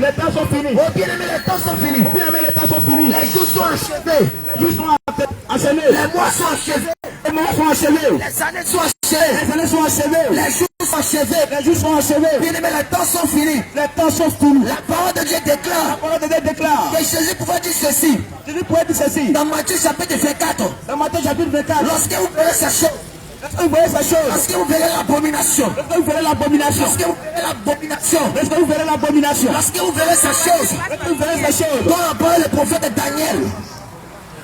Les temps sont finis. Oh bien-aimé, les temps sont finis. Bien-aimé, les temps sont finis. Les jours sont achevés. Les jours sont achevés. Les mois sont achevés. Les mois sont achevés. Les années sont achevées. Les années sont achevées. Les jours sont achevés. Les jours sont achevés. Bien-aimé, les temps sont finis. Les temps sont finis. La parole de Dieu déclare. La parole de Dieu déclare Que Jésus pouvait dire ceci. Jésus pouvait dire ceci. Dans Matthieu chapitre 24. Dans Matthieu chapitre 24. Lorsque vous verrez ces choses. Lorsque vous verrez ces choses. Lorsque vous verrez l'abomination. Lorsque vous verrez l'abomination. Lorsque vous verrez l'abomination. Lorsque vous verrez l'abomination. Lorsque vous verrez ces choses. Lorsque vous verrez ces choses. Dont a parlé le prophète Daniel.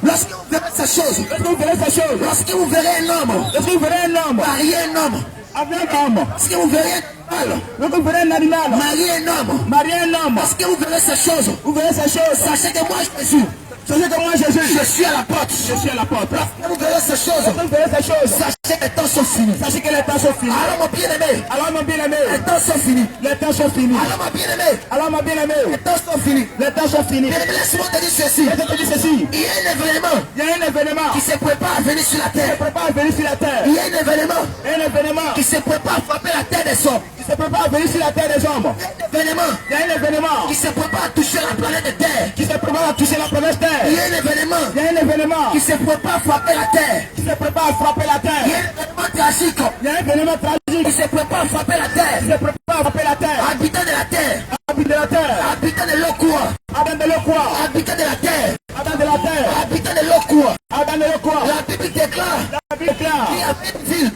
Lorsque vous verrez ces choses. Lorsque vous verrez ces choses. Lorsque vous verrez un homme. Lorsque vous verrez un homme. Marier un homme. Avec un homme. Lorsque vous verrez un animal. Lorsque vous verrez un animal. Marier un homme. Marier un homme. Lorsque vous verrez ces choses. Vous verrez ces choses. Sachez que moi Jésus. Sachez que moi Jésus. Je suis à la porte. Je suis à la porte. Lorsque vous verrez ces choses. Lorsque vous verrez ces choses. Sachez que les temps sont finis. Sachez que les temps sont finis. Alors mon bien-aimé. Alors mon bien-aimé. Les temps sont finis. Les temps sont finis. Alors mon bien-aimé. Alors mon bien-aimé. Les temps sont finis. Les temps sont finis. Bien-aimé, laisse-moi te dire ceci. Je te dis ceci. Il y a un événement. Il y a un événement Qui se prépare à venir sur la qui terre. se prépare à venir sur la terre. Il y a un événement. Un événement Qui se prépare à frapper la terre des hommes. qui se prépare à venir sur la terre des hommes. Un événement. Il y a un événement Qui se prépare à toucher la planète Terre. qui se prépare à toucher la planète terre. Il y a un événement. Il y a un événement Qui se prépare à frapper la terre. qui se prépare à frapper la Il y terre. a un événement tragique. Il y a un événement tragique Qui se prépare à frapper la terre. qui se prépare à frapper la terre. Habitants de la terre. Habitants de la terre. Habitants de l'Okwa. Adam de l'Okwa. Habitants de la terre. Adam de la terre. Habitants de l'Okwa. Adam de l'Okwa. La Bible déclare. La Bible déclare. Il y avait une ville.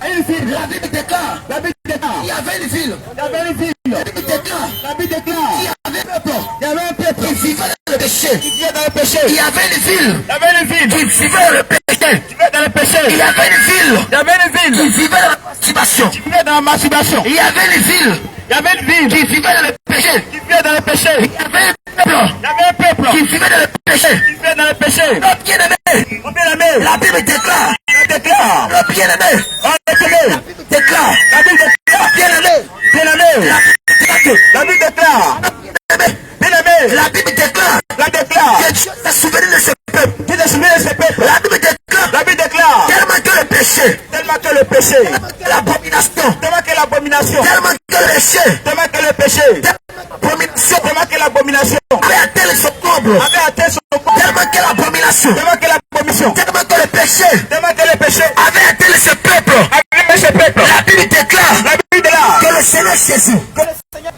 Une ville. La Bible déclare. La Bible déclare. Il y avait une ville. Il y avait une ville. La Bible déclare. La Bible déclare. Il y avait un peuple. Il y avait un peuple Qui vivait dans le péché. qui vivait dans le péché. Il y avait une ville. Il y avait une ville Qui vivait dans le péché. qui vivait dans le péché. Il y avait une ville. Il y avait une Qui ville vivait dans la masturbation. qui vivait dans la masturbation. Il y avait une ville. Il y avait une ville Qui vivait dans le péché. qui vivait dans le péché. Il y avait un peuple. Il y avait un peuple Qui vivait dans le péché. qui vivait dans le péché. Le bien-aimé. Mon bien-aimé, La Bible déclare. la déclare. Le bien-aimé. On déclare. Déclare. La Bible déclare. Bien-aimé. Bien-aimé, La Bible déclare. la Bible déclare. Bien-aimé. Bien-aimé, La Bible déclare. la déclare. Que Dieu s'est souvenu de ce peuple. Qui te souvient de ce peuple? La Bible déclare. La Bible déclare. Tellement que le péché. Tellement que le péché, Tellement que l'abomination. tellement que l'abomination, Tellement que le péché. tellement que le péché, L'abomination. tellement que l'abomination Avait atteint son comble. avait atteint son corps, Tellement que l'abomination. tellement que l'abomination, Tellement que le péché. tellement que le péché Avait atteint ce peuple. avait ce peuple. La Bible déclare. La Bible déclare Que le Seigneur Jésus. que le Seigneur,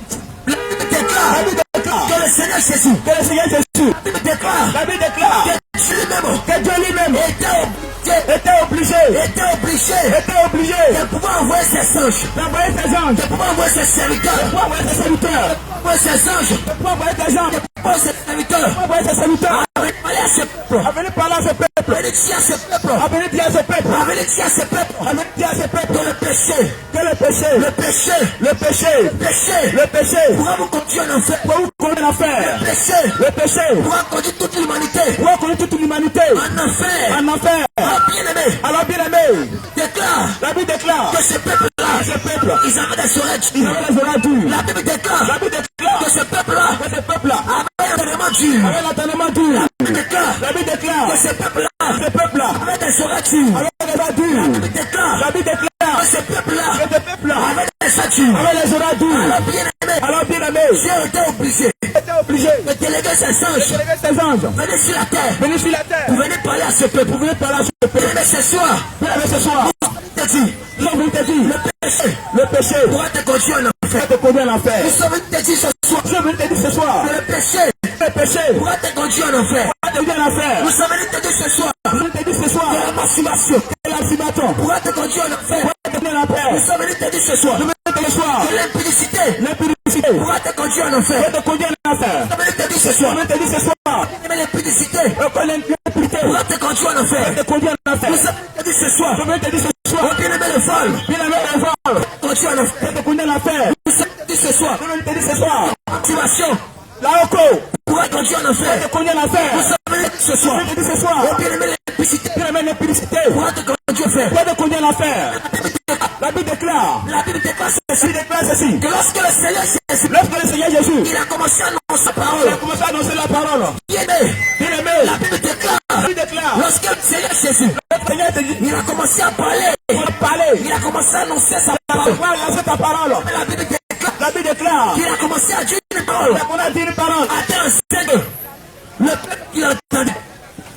La Bible déclare. la Bible déclare Que le Seigneur Jésus. que le Seigneur Jésus, La Bible déclare. la Bible déclare Que Dieu lui-même. que Dieu lui-même Était obligé. était obligé Était obligé. de De pouvoir envoyer ses anges. d'envoyer ses anges, De pouvoir envoyer ses serviteurs. pour envoyer ses serviteurs, Envoyer ses anges. pour envoyer ses anges, Envoyer ses serviteurs. pour envoyer ses serviteurs, Avec parler à ce peuple. à venir parler à ce peuple, Venez dire à ce peuple. à venir dire à ce peuple, Venez dire à ce peuple. à venir dire à ce peuple Que le péché. que le péché, Le péché. le péché, Péché. le péché, Pourra vous conduire en enfer. pour vous conduire en enfer, Le péché. le péché, Pourra conduire toute l'humanité. pour conduire toute l'humanité En enfer. en enfer. Ah, bien-aimé. Alors bien aimé, Déclare. la Bible déclare Que ce peuple-là. que ce peuple, Ils avaient des oreilles. ils avaient les oreilles dures. La Bible déclare. La Bible déclare Que ce peuple-là. que ce peuple-là Avait un élément dur. avait l'entendement dur. La Bible déclare. La Bible déclare Que ce peuple-là. que ce peuple-là Avait des oreilles dures. avait les oreilles dures. La Bible déclare. La Bible déclare Que ce peuple-là. que ce peuple-là Avait des oreilles dures. avait les oreilles dures. Alors bien-aimé. Alors bien aimé, Dieu était obligé était obligé de déléguer ses de anges. déléguer ses anges, Venez sur la terre. venir sur la terre, Pour venir parler à ce peuple. pour venir parler à ce peuple. Mais ce soir. Bien aimé, ce soir, Je te dis. nous avons te dit, Le péché. le péché Pourra te conduire en enfer. va te conduire en enfer. Nous sommes te dire ce soir. Je veux te dire ce soir, Que le péché. le péché Pourra te conduire en enfer. va te conduire en enfer. Nous sommes te dire ce soir. Je veux te dire ce soir, Que la masturbation. que l'arcimaton Pourra te conduire en enfer. va te conduire en enfer. Nous sommes te dire ce soir. Je veux te dire ce soir, Que l'impudicité. l'impudicité Pourra te conduire en enfer. va te conduire en enfer. Nous sommes te dire ce Je soir. veux te dire ce soir, Mais l'impudicité. que l'impudicité Pourra te conduire en enfer. va te conduire en enfer. Nous sommes te dire ce soir. Je veux te dire ce soir, Oh bien-aimé le vol. bien aimé, le vol Conduire en enfer. va te conduire en enfer. Nous sommes te dire ce soir. Je veux te dire ce soir, Motivation. la Oko Pourra te conduire en va enfer. te conduire en enfer. Nous sommes te dire ce Je soir. veux te dire ce soir, Oh bien-aimé l'impudicité. bien aimé, l'impudicité Pourra te conduire en enfer. va te conduire en enfer. La Bible déclare, La Bible déclare il ceci. déclare ceci, Que lorsque le Seigneur Jésus. lorsque le Seigneur Jésus Il a commencé à annoncer sa il a parole. commencé à annoncer la parole, Bien-aimé. bien aimé, La Bible déclare. la Bible déclare, Lorsque le Seigneur Jésus. le Seigneur te dit, Il a commencé à parler. il va parler, Il a commencé à annoncer sa il parole. va lancer ta parole. La Bible déclare. La Bible déclare qu'il a commencé à dire une parole. qu'on a dit une parole. Attends, c'est que le peuple qui l'entendait.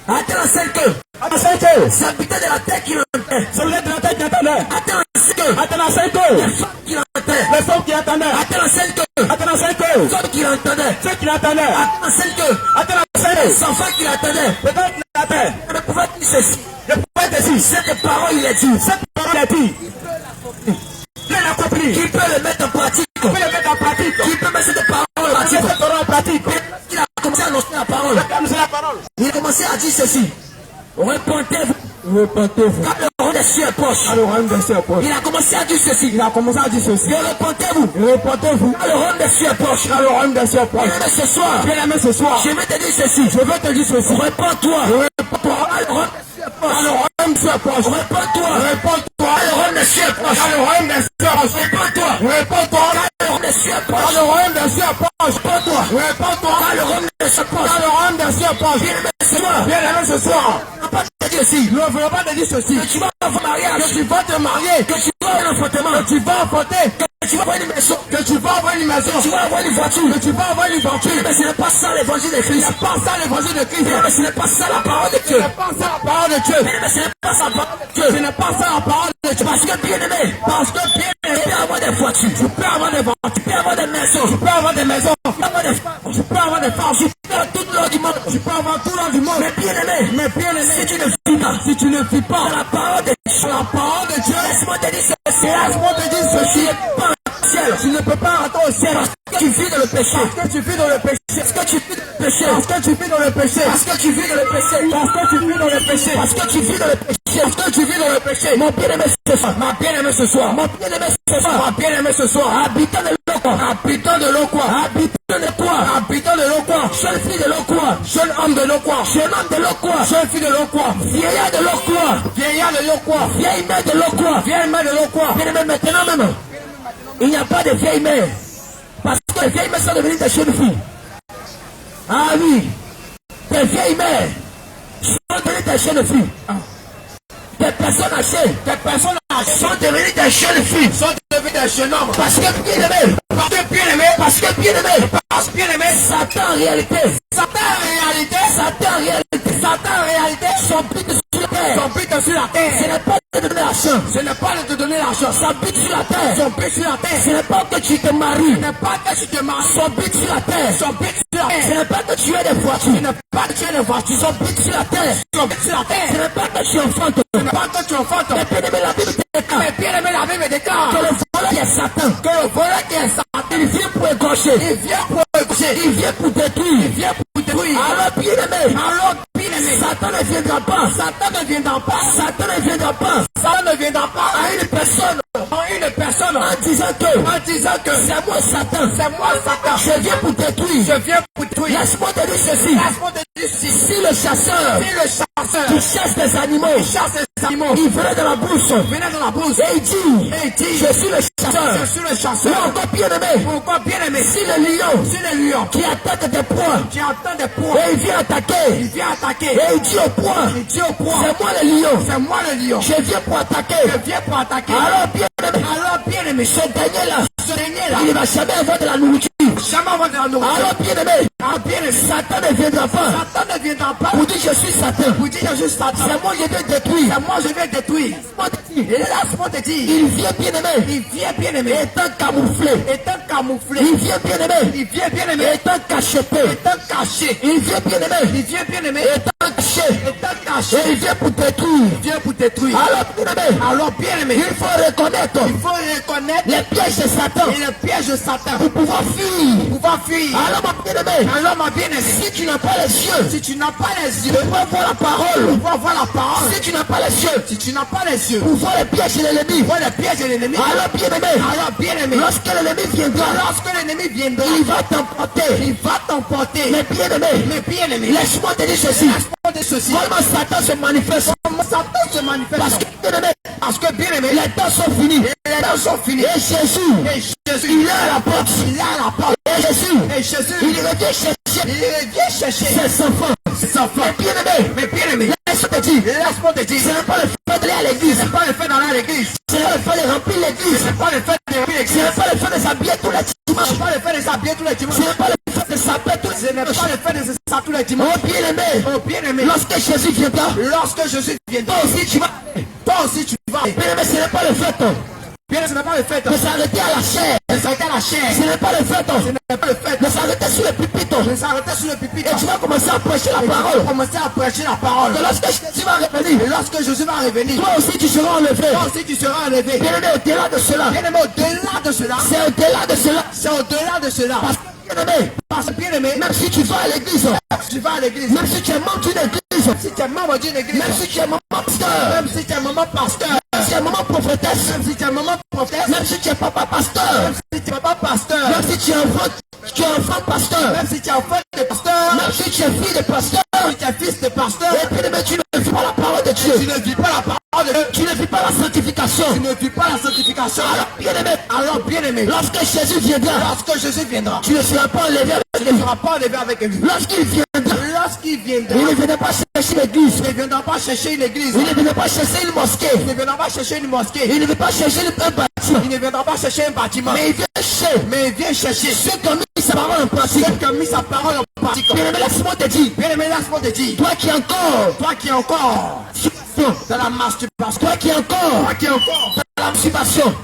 Attends, c'est que Attends, c'est que les habitants de la terre qui l'entendaient. c'est de la tête qui attendait. Attends, c'est que Attends, c'est les que femmes qui l'entendaient. les femmes qui attendaient. Attends, c'est que Attends, c'est que les hommes qui l'entendaient. ceux qui l'attendaient. Attends, c'est que Attends, c'est que les enfants qui l'attendaient. peut-être qu'il attendait. On ne pouvait dire ceci. Je pouvais te dire, Cette parole, il a dit. cette parole est dit. Plein accompli. Qui peut le mettre en pratique? Tu peux le mettre en pratique. Qui peut mettre cette parole en Tu pratique? peux cette parole en pratique. Il a commencé à annoncer la parole. Comme c'est la parole. Il a commencé à dire ceci. Repentez-vous. Repentez-vous. Car le roi des cieux est proche. Alors, on de ses poches. Il a commencé à dire ceci. Il a commencé à dire ceci. Et repentez-vous. Repentez-vous. Car le roi des cieux est proche. Car le royaume de ses poches. Bien-aimé, ce soir, Bien aimé ce soir. je vais te dire ceci. Je veux te dire ceci. Repends-toi. Repends-toi. Car le roi des cieux est proche. Car le royaume de ses poches. Repends-toi. Repends-toi. Car le roi des cieux est proche. Car le royaume de ses poches. Repends-toi. Repends-toi. Car le roi des cieux est Car proche. le royaume de ses poches. Repends-toi. Repends-toi. Car le roi des cieux est proche. Car le royaume de ses poches. Bien-aimé, ce soir, Bien aimé ce soir. je ne peux pas te dire ceci. Je ne veux pas te dire ceci. Que tu vas avoir un mariage. Que tu vas te marier. Que tu vas avoir un enfantement. Que tu vas enfanter. Que tu vas avoir une maison. Que tu vas avoir une maison. Que tu vas avoir une voiture. Que tu vas avoir une voiture. Mais ce n'est pas ça l'évangile de Christ. C'est pas ça l'évangile de Christ. Mais ce n'est pas ça la parole de Dieu. C'est pas ça la parole de Dieu. Mais ce n'est pas ça la parole de Dieu. Ce n'est pas ça la parole de Dieu. Parce que bien aimé, Parce que bien tu aimé, peux avoir des voitures. tu peux avoir des voitures. Tu peux avoir des maisons. Tu peux avoir des maisons. Tu peux avoir des femmes. Tu peux avoir des femmes. Tu peux avoir tout l'or du monde. Tu peux avoir tout l'or du monde. Mais bien aimé, Mais bien aimé, si tu ne vis pas, si tu ne vis pas la parole de Dieu, la parole de Dieu, laisse-moi te dire ceci. laisse-moi te dire ceci. Pas au ciel. Tu ne peux pas rentrer au ciel. Parce que tu vis dans le péché. Parce que tu vis dans le péché. Parce que tu vis dans le péché. Parce que tu vis dans le péché. Parce que tu vis dans le péché. Parce que tu vis dans le péché. Parce que tu vis dans le péché. Parce que tu vis dans le péché. Mon bien-aimé ce soir. Ma bien-aimée ce soir. Mon bien-aimé ce soir. Ma bien-aimée ce soir. Habitant de l'eau. Habitant de l'eau quoi. Habitant de quoi. Habitant de l'eau quoi. Jeune fille de l'eau quoi. Jeune homme de l'eau quoi. Jeune homme de l'eau quoi. Jeune fille de l'eau quoi. Vieillard de l'eau quoi. Vieillard de l'eau quoi. Vieille mère de l'eau quoi. Vieille mère de l'eau quoi. Bien-aimé maintenant même. Il n'y a pas de vieille mère. Parce que les vieilles mères sont devenues des jeunes filles. Ah oui. Des vieilles mères sont devenues des jeunes filles. Des personnes âgées. Des personnes âgées Sont devenues des jeunes filles. sont devenues des jeunes hommes. Parce que bien aimé. Parce que bien aimé. Parce que bien aimé. Parce que bien aimé. Satan en réalité. Satan en réalité. Satan en réalité. Satan en réalité. Son but sur la terre. Son but sur la Ce terre. n'est pas de te donner l'argent. Ce n'est pas de te donner l'argent. Son but sur la terre. Son but sur la Ce terre. n'est pas que tu te maries. Ce n'est pas que tu te maries. Son but sur la terre. Son but sur la Ce terre. n'est pas que tu aies des voitures. Ce n'est pas que tu aies des voitures. Son but sur la terre. Son but sur la Ce terre. n'est pas que tu enfantes. Ce n'est pas que tu enfantes. Mais bien aimé, la Bible déclare Mais bien aimé, la Bible déclare que le voleur qui est Satan. que le voleur qui est Satan, Il vient pour égorger. il vient pour égorger. Il vient pour détruire. Il vient pour détruire. Alors bien aimé. Alors, bien aimé, Satan ne viendra pas. Satan ne viendra pas. Satan ne viendra pas Satan ne viendra pas à une personne en une personne en disant que que c'est moi Satan. c'est moi Satan. Je viens pour détruire. Je viens pour détruire. Laisse-moi te dire ceci. Laisse-moi te dire si Si le chasseur le chasseur qui chasse des animaux, chasse les animaux, il venait dans la brousse venait dans la brousse et il dit, et il dit, je suis le chasseur. je suis le Ou chasseur. encore bien aimé, Pourquoi bien aimé, si le lion si le lion qui attaque des proies qui entend des points, et il vient attaquer il vient attaquer, et il dit au point, il dit au point, c'est moi le lion, c'est moi le lion, je viens pour attaquer. je viens pour attaquer. Alors bien aimé, Alors bien aimé, ce dernier là, ce dernier là, il ne va jamais avoir de la nourriture. jamais avoir de la nourriture. Alors bien aimé, Alors bien aimé, Satan ne viendra pas Satan ne viendra pas pour dire je suis Satan. pour dire je suis Satan. C'est moi je vais détruire. C'est moi je vais détruire. Moi, je dis, Et laisse-moi te dire, il vient bien aimé, il vient bien aimé, étant camouflé. étant camouflé, Il vient bien aimé, il vient bien aimé, étant cacheté. étant caché, Il vient bien aimé, il vient bien aimé, étant caché. étant caché, Et il vient pour détruire. il vient pour détruire. Alors bien aimé, Alors bien aimé, il faut reconnaître il faut reconnaître les pièges de Satan le piège de Satan pour pouvoir fuir. pour pouvoir fuir. Alors mon bien aimé, Alors ma bien aimé, si tu n'as pas les yeux, si tu n'as pas les yeux pour pouvoir voir la parole. pour voir la parole, Si tu n'as pas les yeux, si tu n'as pas les yeux pour voir les pièges de l'ennemi. pour voir le piège de l'ennemi, Alors bien aimé, alors bien aimé, lorsque l'ennemi viendra, lorsque l'ennemi viendra, il va t'emporter. il va t'emporter. Mais bien aimé, Mais bien aimé, laisse-moi te dire ceci. laisse-moi de ceci. Comment Satan se manifeste? Comment Satan se manifeste? Parce que bien aimé, Parce que bien aimé, les temps sont finis. les temps sont finis. Et Jésus, Et Jésus, il est à la porte. il est à la porte. Et Jésus, Et Jésus, il revient chercher il vient chercher ses enfants. ses enfants. Mais bien aimé, Mais bien aimé, laisse-moi te dire, laisse-moi te dire, ce n'est pas le fait d'aller à l'église. c'est pas le fait d'aller à l'église, Ce n'est pas le fait de remplir l'église. c'est pas le fait de remplir Ce l'église, n'est pas le fait de s'habiller tous les dimanches c'est le fait de s'habiller tous les dimanches. Ce n'est pas le fait de s'appeler tous Ce n'est pas le fait de s'habiller tous les dimanches. Oh bien-aimé. Oh bien-aimé. Lorsque Jésus viendra. Lorsque Jésus viendra. Toi aussi tu vas. Toi aussi tu vas. Bien-aimé, ce n'est pas le fait. Bien, ce n'est pas le fait de s'arrêter à la chair. de s'arrêter à la chair. Ce n'est pas le fait. Ce n'est pas le fait De s'arrêter sur le pupitre. de s'arrêter sur le pupitre. Et tu vas commencer à prêcher la Tu vas parole. commencer à prêcher la parole. Et lorsque Jésus va revenir, Et lorsque Jésus va revenir, toi aussi tu seras enlevé. toi aussi tu seras enlevé. Bien-aimé, au-delà de cela. Bien-aimé, au-delà de cela, C'est au-delà de cela. c'est au-delà de cela. Parce que, bien-aimé, Parce que bien-aimé, même si tu vas à l'église, tu vas à l'église, même si tu es membre d'une église, si tu es membre d'une église, même si tu es membre pasteur, même si tu es maman pasteur, même si tu es maman prophétesse, même si tu es maman prophète, même si tu es papa pasteur, même si tu es papa pasteur, même si tu es enfant pasteur, même si tu es enfant de pasteur, même si tu es fille de pasteur, si tu es fils de pasteur, et bien-aimé, tu ne vis pas la parole de tu Dieu, ne vis pas la parole de Dieu, tu ne vis pas la sanctification. tu ne vis pas la sanctification. Alors bien-aimé, Lorsque Jésus viendra, lorsque Jésus viendra, tu ne seras pas enlevé avec tu ne seras pas enlevé avec lui. Lorsqu'il viendra, Lorsqu'il viendra, il ne viendra pas chercher l'église, il ne viendra pas chercher une église, il ne viendra pas chercher une mosquée, il ne viendra pas chercher une mosquée, il ne viendra pas chercher un bâtiment, il ne viendra pas chercher un bâtiment, mais il vient chercher mais il vient chercher ceux qui ont mis sa parole en pratique. ceux qui ont mis sa parole en pratique. Bien-aimé, laisse-moi te dire, Bien-aimé, laisse-moi te dire, toi qui es encore toi qui es encore dans la masturbation, toi qui es encore toi qui es encore dans la masturbation,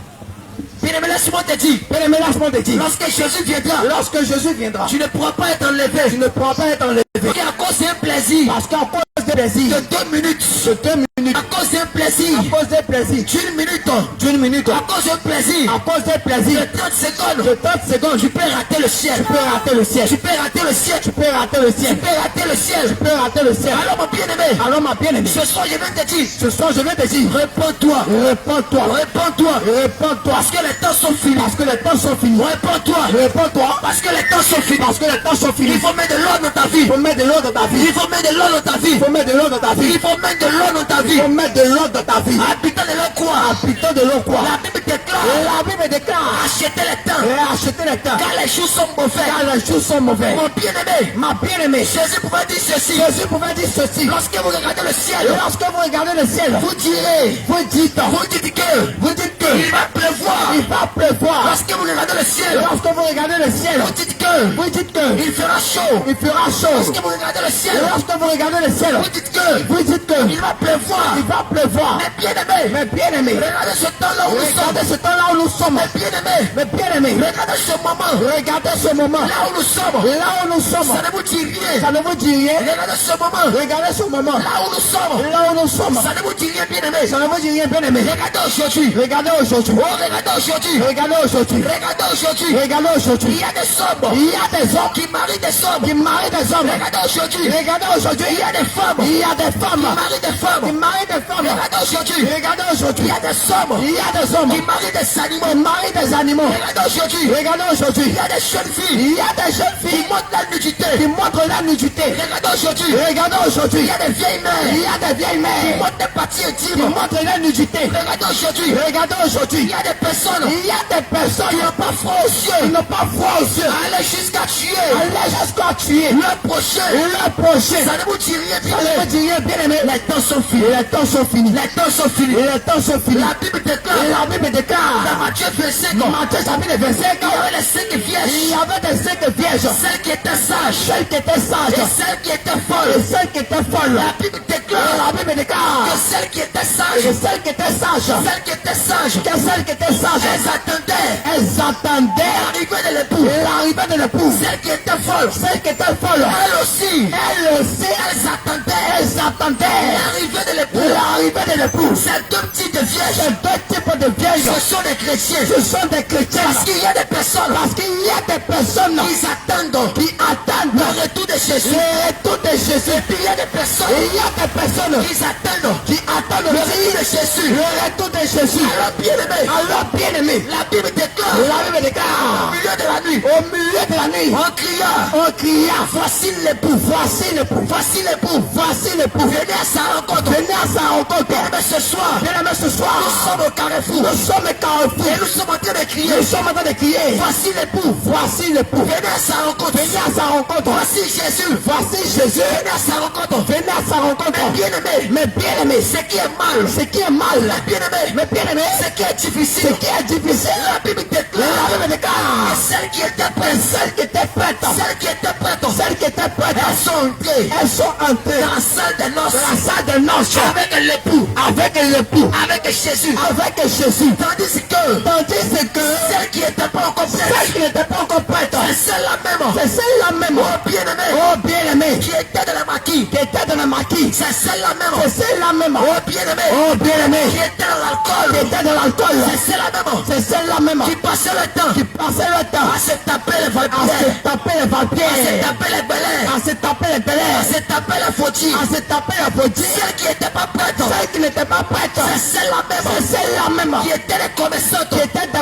bien-aimé, laisse-moi te dire, Bien-aimé, laisse-moi te dire, lorsque Jésus viendra, lorsque Jésus viendra, tu ne pourras pas être enlevé, tu ne pourras pas être enlevé. et à cause d'un plaisir Parce qu'à cause des plaisirs, de 2 minutes, de 2 minutes, à cause d'un plaisir à cause des plaisirs, d'une minute, à à cause d'un plaisir cause des plaisirs, de 30 secondes, de 30 secondes, tu peux rater le ciel, tu peux rater le ciel, tu peux rater le ciel, tu peux rater le ciel, tu peux rater le ciel. tu peux rater le ciel. Alors mon bien-aimé, Alors ma bien-aimée, ce soir je viens te dire, ce soir je vais te dire, réponds-toi, réponds-toi, réponds-toi, réponds-toi, parce que les temps sont finis, parce que les temps sont finis. réponds-toi, Réponds-toi, parce que les temps sont finis, parce que les temps sont finis. il faut mettre de l'ordre dans ta vie, Il faut mettre de l'ordre dans ta vie. il faut mettre de l'ordre dans ta vie, Il faut mettre de l'ordre dans ta vie. il faut mettre de l'ordre dans ta Il vie, faut mettre de l'ordre dans ta vie. habitant de leur croix, Habitant de l'eau quoi. la Bible déclare, La Bible déclare, achetez les temps, achetez les temps, car les choses sont mauvais. car les choses sont mauvais. Mon bien-aimé, Ma bien-aimée, Jésus pouvait dire ceci, Jésus pouvait dire ceci. lorsque vous regardez le ciel, Lorsque vous regardez le ciel, vous direz, vous dites que il va pleuvoir. il va pleuvoir. Lorsque vous regardez le ciel, Lorsque vous regardez le ciel, vous dites que vous dites que il fera chaud. il fera chaud. Lorsque vous regardez le ciel, Lorsque vous regardez le ciel, vous dites que vous dites que il va pleuvoir. il va pleuvoir. Mais bien aimé, Mais bien aimé, regardez ce temps-là où nous sommes. regardez ce temps-là où nous sommes. Mais bien aimé, Mais bien aimé, regardez ce moment. regardez ce moment. Là où nous sommes, Là où nous sommes, ça ne vous dit rien. ça ne vous dit rien. Regardez ce moment. Regardez ce moment. Là où nous sommes, Là où nous sommes, ça ne vous dit rien, bien aimé. ça ne vous dit rien, bien aimé. Regardez aujourd'hui. Regardez aujourd'hui. Oh, regardez aujourd'hui. Regardez aujourd'hui. Regardez aujourd'hui. Regardez aujourd'hui. Il y a des hommes Il y a des hommes qui marient des hommes. qui marient des hommes. Regardez aujourd'hui. Regardez aujourd'hui. Il y a des femmes Il y a des qui femmes marient des qui femmes. marient des femmes. Regardez aujourd'hui. Regardez Il aujourd'hui. y a des hommes Il y a des hommes qui marient des qui animaux. marient des animaux. Regardez aujourd'hui. Regardez aujourd'hui. Il y a des jeunes filles Il y a des jeunes qui filles montrent la nudité. qui montrent la nudité. Regardez aujourd'hui. Regardez aujourd'hui. Il y a des vieilles Il mères y a des vieilles qui mères montrent des parties qui intimes. montrent la nudité. Regardez aujourd'hui. Regardez aujourd'hui. Il y a des personnes Il y a des personnes qui n'ont pas froid aux qui yeux. n'ont pas froid aux yeux. Aller jusqu'à tuer Allez jusqu'à tuer le prochain. le prochain. Ça ne vous dit rien, bien Ça ne aimé. vous dit rien, bien aimé. Les temps sont finis. Les temps sont finis. Les temps sont finis. Les temps sont finis. La Bible déclare Et la Bible dans déclare, Matthieu 25, Matthieu chapitre 25, il y avait les 5 il vierges, y avait des 5 vierges, celles qui étaient sages celles qui étaient et sages celles qui étaient et folles. celles qui étaient folles. La Bible Et déclare la Bible déclare que celles qui étaient que sages, celles qui étaient sages, celles qui étaient sages, que celles qui étaient sages, elles attendaient elles attendaient l'arrivée de l'époux. l'arrivée de l'époux. Celles qui étaient folles, Celles qui étaient folles, elles aussi, elles aussi, elles attendaient l'arrivée de l'époux. l'arrivée de l'époux. Ces deux petites vierges, Ces deux types de vierges, ce sont des chrétiens. ce sont des chrétiens. Parce qu'il y a des personnes Parce qu'il y a des personnes qui attendent le retour de Jésus. le retour de Jésus. Et puis il y a des personnes Et il y a des personnes qui attendent le le retour de Jésus. retour de Jésus. Alors bien aimé, Alors bien aimé, la Bible déclare la Bible au déclare milieu de la nuit, au milieu de la nuit, en criant, on cria, voici l'époux, voici l'époux, voici l'époux, voici l'époux. venez à sa rencontre. Venez à sa rencontre. Bien aimé, ce soir, Bien aimé, ce soir, nous sommes au carrefour nous sommes et carrefour. nous sommes en train de crier, Nous sommes en train de crier, voici l'époux, voici l'époux. venez à sa rencontre. Venez à sa rencontre. Voici Jésus, Voici Jésus. venez à sa rencontre. Venez à sa rencontre. contre. Mais bien aimé, ce qui est mal, mais bien aimé, ce qui est difficile, la Bible déclare, celles qui étaient prêtes, elles sont entrées dans la salle de noces, avec l'époux, avec Jésus, tandis que celles qui n'étaient pas encore prêtes, c'est celle-là même, oh bien-aimé, qui était dans la maquille, c'est celle-là même, oh bien-aimé, qui était dans l'alcool, c'est celle-là même, qui passait le temps, à se taper les valpières, à se taper les belaires, à se taper les fautifs, celle qui n'était pas prête, c'est celle-là même, qui était des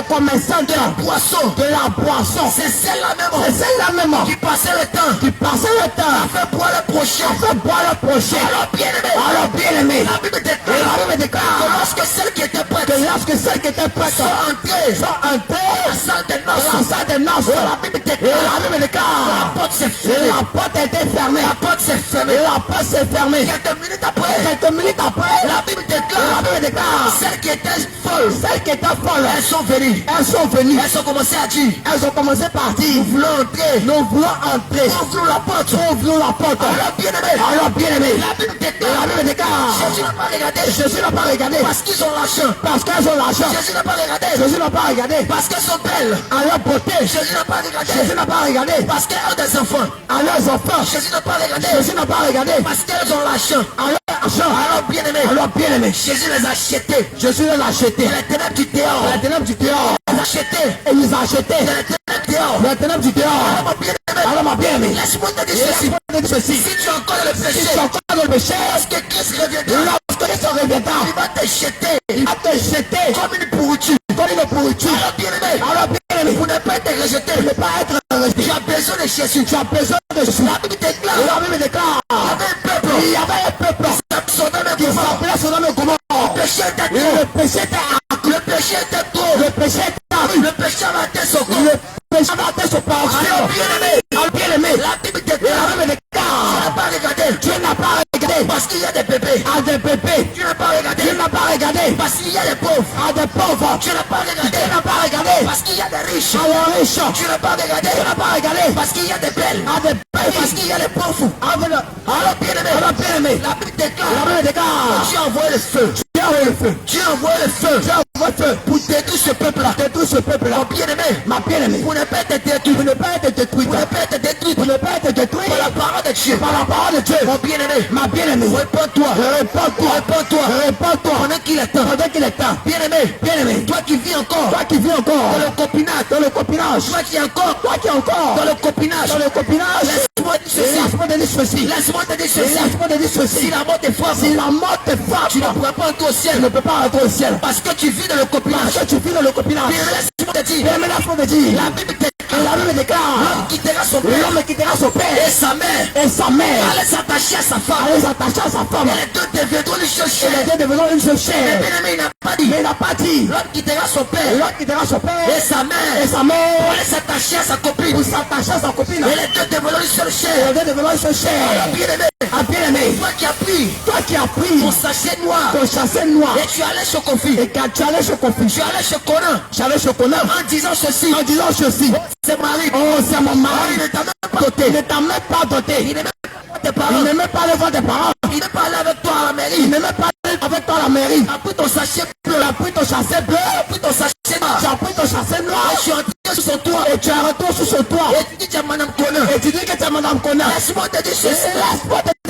commerçantes, de la boisson, c'est celle-là même, qui passait le temps, à faire boire le prochain, alors bien aimé, la Bible déclare, que lorsque celles qui étaient prêtes, sont entrées dans la salle de noces, la Bible déclare, la porte s'est fermée, quelques minutes après, la Bible déclare, celles qui étaient folles, elles sont venues, elles ont commencé à dire, nous voulons entrer, ouvrons la porte, alors bien aimé, la Bible déclare, Jésus n'a pas regardé, parce qu'ils ont l'argent, Jésus n'a pas regardé, parce qu'elles sont belles, à leur beauté, Jésus n'a pas regardé, parce qu'elles ont des enfants, à leurs enfants, Jésus n'a pas regardé, parce qu'elles ont l'argent, alors bien aimé, Jésus les a achetés, les ténèbres du dehors, il les a achetés, les ténèbres du dehors, alors ma bien aimé, laisse-moi te dire ceci, si tu es encore dans le péché, lorsque Christ reviendra, il va te jeter, comme une pourriture, alors bien aimé, pour ne pas être rejeté, tu as besoin de Jésus, la Bible déclare, il y avait un peuple qui s'appelait son nom comment, le péché était trop, le péché avait son corps, alors bien aimé, la Bible déclare, Dieu n'a pas regardé, parce qu'il y a des bébés, Dieu n'a pas regardé, parce qu'il y a des pauvres, Dieu n'a pas regardé, parce qu'il y a des riches, Dieu n'a pas regardé, parce qu'il y a des belles, parce qu'il y a des pauvres, alors bien aimé, la Bible déclare, Dieu a envoyé le feu, Dieu a envoyé le feu, pour détruire ce peuple-là, ma bien-aimée, pour ne pas être détruit, pour ne pas être détruit, par la parole de Dieu, mon bien-aimé, ma bien-aimée, réponds-toi, pendant qu'il est temps, bien-aimé, toi qui vis encore, dans le copinage, toi qui es encore, dans le copinage, laisse-moi te dire ceci, si la mort te frappe, tu ne pourras pas entrer au ciel, parce que tu vis dans le copinage, laisse-moi te dire, la Bible déclare, l'homme quittera son père et sa mère, allez s'attacher à sa femme, et les deux deviendront une seule chair, mais il n'a pas dit, l'homme quittera son père et sa mère, pour aller s'attacher à sa copine, et les deux deviendront une seule chair, alors bien-aimé, toi qui as pris ton sachet noir, et tu allais chez Kofi, tu allais chez Conan, en disant ceci, c'est Marie, c'est mon mari, il ne t'a même pas doté, il ne met pas les voix des parents, il ne parle avec toi à la mairie, a pris ton sachet bleu, tu as pris ton sachet noir, et tu es entré sur son toit, et tu es rentré sur son toit, et tu dis que tu es Madame Conan, laisse-moi te dire ceci,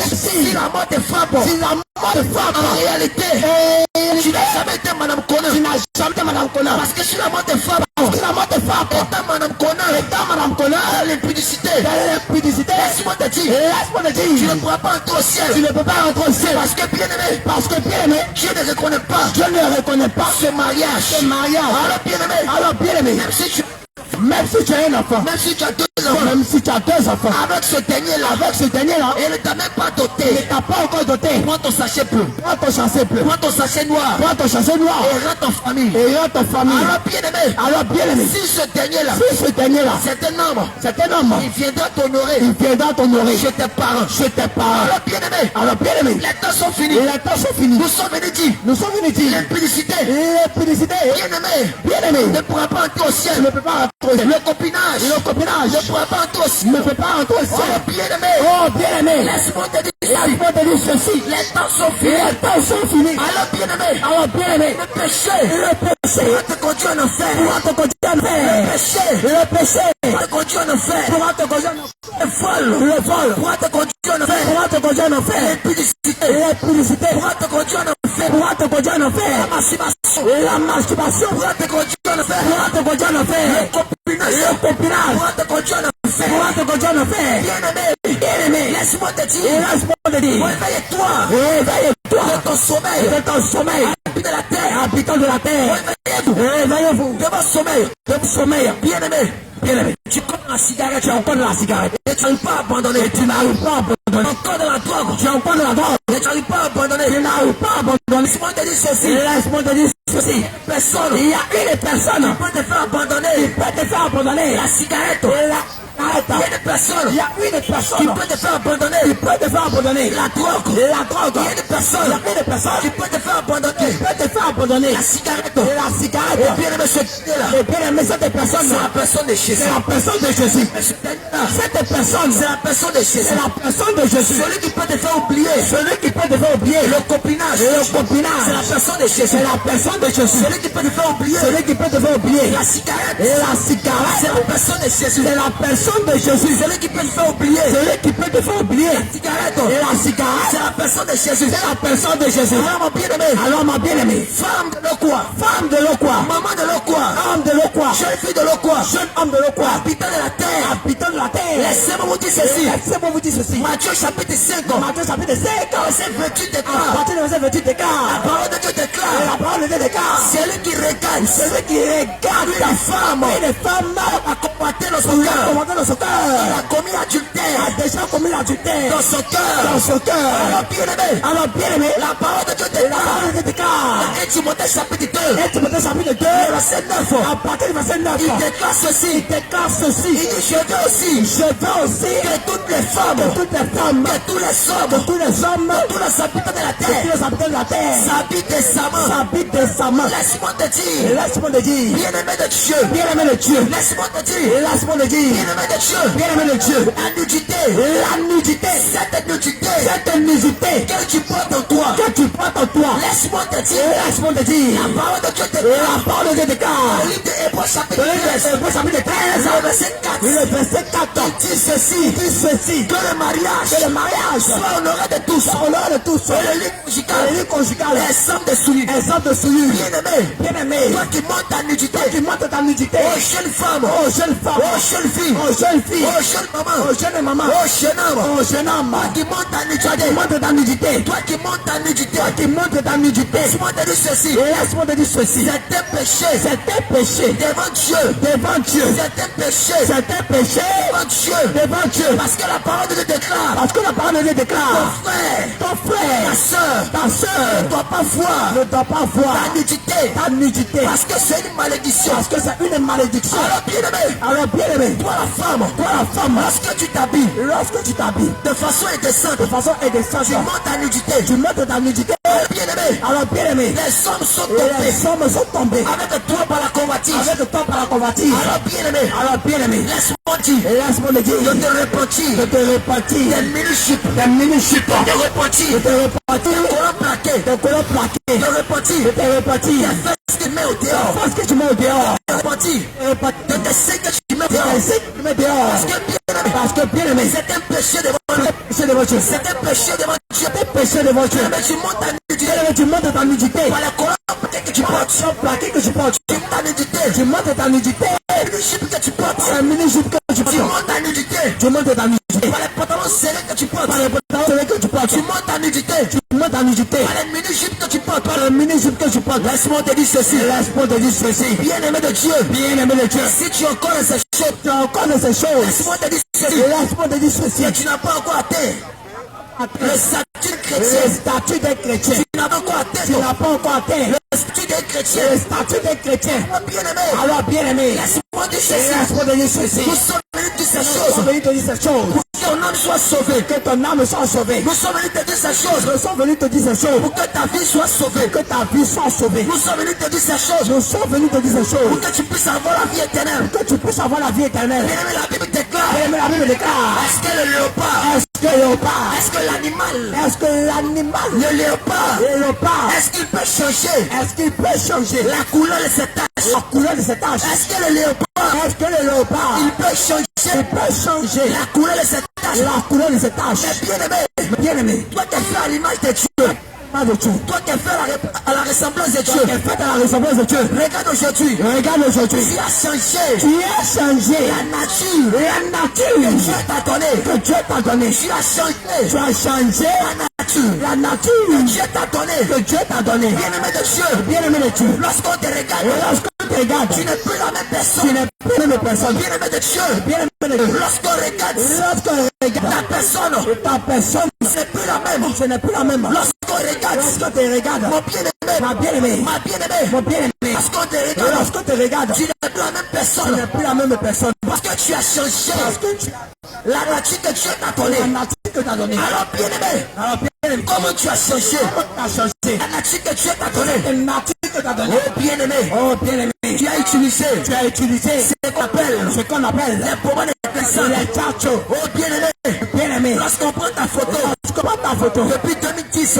si la mort te frappe, en réalité, tu n'as jamais été Madame Conan, parce que si la mort te frappe, étant Madame Conan, l'impudicité, laisse-moi te dire, tu ne pourras pas entrer au ciel, parce que bien-aimé, Dieu ne reconnaît pas ce mariage, alors bien-aimé, même si tu Même si tu as un enfant. Même si tu as 2 enfants. Même si tu as 2 enfants. Avec ce dernier-là. Avec ce dernier-là. Et il ne t'a même pas doté. Il ne t'a pas encore doté. Prends ton sachet bleu. Prends ton sachet bleu. Prends ton sachet noir. Prends ton sachet noir. Et rentre en famille. Et rentre en famille. Alors bien aimé. Alors bien aimé. Si ce dernier-là. Si ce dernier-là. C'est un homme. C'est un homme. Il viendra t'honorer. Il viendra t'honorer. Chez tes parents. Chez tes parents. Alors bien aimé. Alors bien aimé. Les temps sont finis. Les temps sont finis. Nous sommes venus dire. Nous sommes venus dire. L'impudicité. L'impudicité. Bien aimé. Bien aimé. Ne pourra pas entrer au ciel. Ne peut pas entrer au ciel. Le copinage. Le copinage. Ne pourra pas entrer au ciel. Ne peut pas entrer au ciel. Oh bien aimé. Oh bien aimé. Laisse-moi te dire. Laisse-moi te dire ceci. Les temps sont finis. Les temps sont finis. Alors bien aimé. Alors bien aimé. Le péché. Le péché. Pourra te conduire en enfer. Pourra te conduire en enfer. Le péché. Le péché. Pourra te conduire en enfer. Pourra te conduire en enfer. Le vol. Le vol. Pourra te conduire en enfer. Pourra te conduire en enfer. L'impudicité. L'impudicité. Pourra te conduire en enfer. Pourra te conduire en enfer. La masturbation. La masturbation. Pourra te conduire en enfer. Pourra te conduire en enfer. Le copinage. Le copinage. Pourra te conduire en enfer. Pourra te conduire en enfer. Bien aimé. Bien aimé. Laisse-moi te Et dire. laisse-moi te dire. Réveille-toi. Réveille-toi. De ton sommeil. De ton sommeil. Habitant de la terre. Habitant de la terre. Réveillez-vous. Réveillez-vous. De votre sommeil. De votre sommeil. Bien aimé. Bien aimé. Tu connais la cigarette. Tu es encore de la cigarette. Et tu n'arrives pas à abandonner. Et tu n'arrives pas à abandonner. Encore de la drogue. Tu es encore de la drogue. Et tu n'arrives pas à abandonner. Tu n'arrives pas à abandonner. Laisse-moi te dire ceci. Laisse-moi te dire ceci. Personne. Il y a une personne qui peut te faire abandonner. qui peut te faire abandonner. La cigarette. Et la Il y a une personne. Il y a une personne qui peut te faire abandonner. qui peut te faire abandonner. La drogue. La drogue. Il y a une personne. Il y a une personne qui peut te faire abandonner. qui peut te faire abandonner. La cigarette. Et la cigarette. Et bien aimé ce là. Et bien aimé cette personne. C'est la personne de Jésus. C'est la personne de Jésus. Cette personne. C'est la personne de Jésus. C'est la personne de Jésus. Celui qui peut te faire oublier. Celui qui peut te faire oublier. Le copinage. Le copinage. C'est la personne de Jésus. C'est la personne de Jésus. Celui qui peut te faire oublier. Celui qui peut te faire oublier. La cigarette. Et la cigarette. C'est la personne de Jésus. C'est la personne de Jésus. Celui qui peut te faire oublier. Celui qui peut te faire oublier. La cigarette. Et la cigarette. C'est la personne de Jésus. C'est la personne de Jésus. Alors mon bien-aimé. Alors ma bien-aimée. Femme de l'Okwa. Femme de l'Okwa. Maman de l'Okwa. Homme de l'Okwa. Jeune fille de l'Okwa. Jeune homme de l'Okwa. Habitant de la terre. Habitant de la terre. Laissez-moi vous dire ceci. Laissez-moi vous dire ceci. Matthieu chapitre 5. Matthieu chapitre 5. Verset 28 À déclare. partir du verset 28 La déclare. parole de Dieu Et déclare. la parole de Dieu déclare. Celui qui regarde. Celui qui regarde Une femme. une femme A combattu dans son qui a cœur. commandé dans son Il cœur. a commis adultère. A déjà commis l'adultère Dans son cœur. dans son cœur. Alors bien aimé. Alors bien aimé. La parole de Dieu Et la parole déclare. de Dieu déclare. Et Timothée chapitre 2. Et Timothée chapitre 2. Verset 9. À partir du verset 9. Il déclare ceci. Il déclare ceci. Il dit je veux aussi Je veux aussi que toutes les femmes, que toutes les femmes, que tous les hommes, que tous les hommes, tous les habitants de la que terre tous les habitants de la terre s'habitent décemment. s'habitent décemment. Laisse-moi te Et dire, laisse-moi te dire, bien-aimé de Dieu, bien-aimé de Dieu, laisse-moi te et dire, laisse-moi te dire, bien-aimé de Dieu, bien-aimé de Dieu, la nudité, la nudité, cette nudité cette nudité que tu portes en toi, que tu portes en toi, laisse-moi te et dire, laisse-moi te dire, la parole de Dieu et déclare, la parole de Dieu déclare, le livre de Hébreux chapitre le 13, chapitre 13, le verset 4, le verset 4, il dit ceci, il dit ceci, que le mariage que le mariage soit honoré de tous, soit l'honneur de tous, et le lit et conjugal, les conjugal, ensemble de souillure, exemple de souillure, bien-aimé, bien-aimé, toi qui montes ta nudité, qui montre ta nudité, oh jeune femme, oh jeune femme, oh jeune fille, oh jeune fille, oh jeune maman, oh jeune maman, oh jeune homme, oh jeune homme, toi qui montes ta qui nudité, montre ta nudité, toi qui montes ta nudité, qui montre ta nudité, laisse-moi te dire ceci, et laisse-moi te dire ceci, c'est un péché c'est un péché devant Dieu, devant Dieu, c'est un péché c'est un péché devant Dieu, devant Dieu, parce que la parole de Dieu déclare, parce que la parole de Dieu ton déclare, frère, ton ta frère, soeur, ta ne soeur doit pas voir ne doit pas voir ta nudité, ta nudité, parce que c'est une malédiction. parce que c'est une malédiction. Alors bien aimé, Alors bien aimé, toi la femme, lorsque tu t'habilles lorsque tu t'habilles de façon indécente, de façon indécente, tu montes ta nudité, tu montres ta nudité, alors bien aimé, alors bien aimé, les hommes sont et tombés les hommes sont tombés avec toi par la convoitise. avec toi par la convoitise. Alors bien aimé, Alors bien aimé, laisse-moi dire et laisse-moi le dire, de te repentir de te repentir des mini-chips, des mini-chips, de repentir de te repentir des colons plaqués, des colons plaqués, de repentir de te repentir des fesses que tu mets au dehors, parce que tu mets au dehors, de repentir de tes seins que tu mets au de dehors. tes tu mets dehors, Parce que bien aimé, parce que bien aimé, c'est un péché devant Dieu. c'est devant Dieu, C'est un péché devant Dieu. c'est péché devant Dieu. Mais tu montes ta nudité Bien aimé, tu montres ta nudité, par les colons que tu portes. sur plaqué que tu portes, Tu montes ta nudité, tu montres ta nudité, les mini-chips que tu portes. un mini-jupe que tu Tu portes, montes ta nudité tu montres ta nudité, par les pantalons serrés que tu portes. par les pantalons que tu portes, Tu montes en nudité. Tu montes en nudité. Par les mini-jupes que tu portes. Par les mini-jupes que tu portes. Laisse-moi te dire ceci. Laisse-moi te dire ceci. Bien-aimé de Dieu. Bien-aimé de Dieu. Si tu encore de ces choses. Tu as encore de ces choses. Laisse-moi te dire ceci. Laisse-moi te dire ceci. Que tu n'as pas encore atteint. Le statut chrétien. Le statut des chrétiens. Tu n'as pas encore atteint. Tu n'as pas encore atteint. Le statut des chrétiens. Le statut des chrétiens. Bien-aimé. Alors bien-aimé. Laisse-moi dire ceci. Laisse-moi te dire ceci. Nous sommes venus de ces choses. Nous sommes venus te dire ces choses. Pour que ton âme soit sauvée. Que ton âme soit sauvée. Nous sommes venus te dire ces choses. Nous sommes venus te dire ces choses. Pour que ta vie soit sauvée. Que ta vie soit sauvée. Nous sommes venus te dire ces choses. Nous sommes venus te dire ces choses. Pour que tu puisses avoir la vie éternelle. Pour que tu puisses avoir la vie éternelle. Bien-aimé, la Bible déclare. Bien-aimé, la Bible déclare. Est-ce que le léopard. Est-ce que le léopard. Est-ce que l'animal. Est-ce que l'animal. Le léopard. Le léopard. Est-ce qu'il peut changer. Est-ce qu'il peut changer la couleur de ses taches. La couleur de ses taches. Est-ce que le léopard. Est-ce que le léopard. Il peut changer. Il peut changer la couleur de ses taches. La couleur de ses taches. Mais bien-aimé. Bien-aimé. Toi qui es fait à l'image de Dieu. De Dieu. Toi qui es fait à la ressemblance de Dieu. Toi qui es fait à la ressemblance de Dieu. Regarde aujourd'hui. Regarde aujourd'hui. Tu as changé. Tu as changé. La nature. La nature. Que Dieu t'a donné. Que Dieu t'a donné. Tu as changé. Tu as changé. La nature. La nature. Que Dieu t'a donné. Que Dieu t'a donné. Bien-aimé de Dieu. Bien-aimé de Dieu. Lorsqu'on te regarde. Lorsqu'on te regarde. Tu n'es plus la même personne. Tu n'es plus la même personne. Bien-aimé de Dieu. Bien-aimé de Dieu. Lorsqu'on regarde. Lorsqu'on regarde. Ta personne. Ta personne. Ce n'est plus la même. Ce n'est plus la même. Lorsqu'on regarde. Lorsqu'on te regarde, mon bien-aimé, ma bien-aimée, ma bien-aimée, mon bien-aimé, lorsqu'on te regarde, tu n'es plus la même personne, tu n'es plus la même personne, parce que tu as changé, parce que la nature que Dieu t'a donnée, la nature que tu as donnée. Alors bien-aimé, comment tu as changé, la nature que Dieu t'a donnée, la nature que tu as donnée. Oh bien-aimé, tu as utilisé ce qu'on appelle les pommes de personnes, les tchachos. Oh bien-aimé, lorsqu'on prend ta photo, depuis 2010,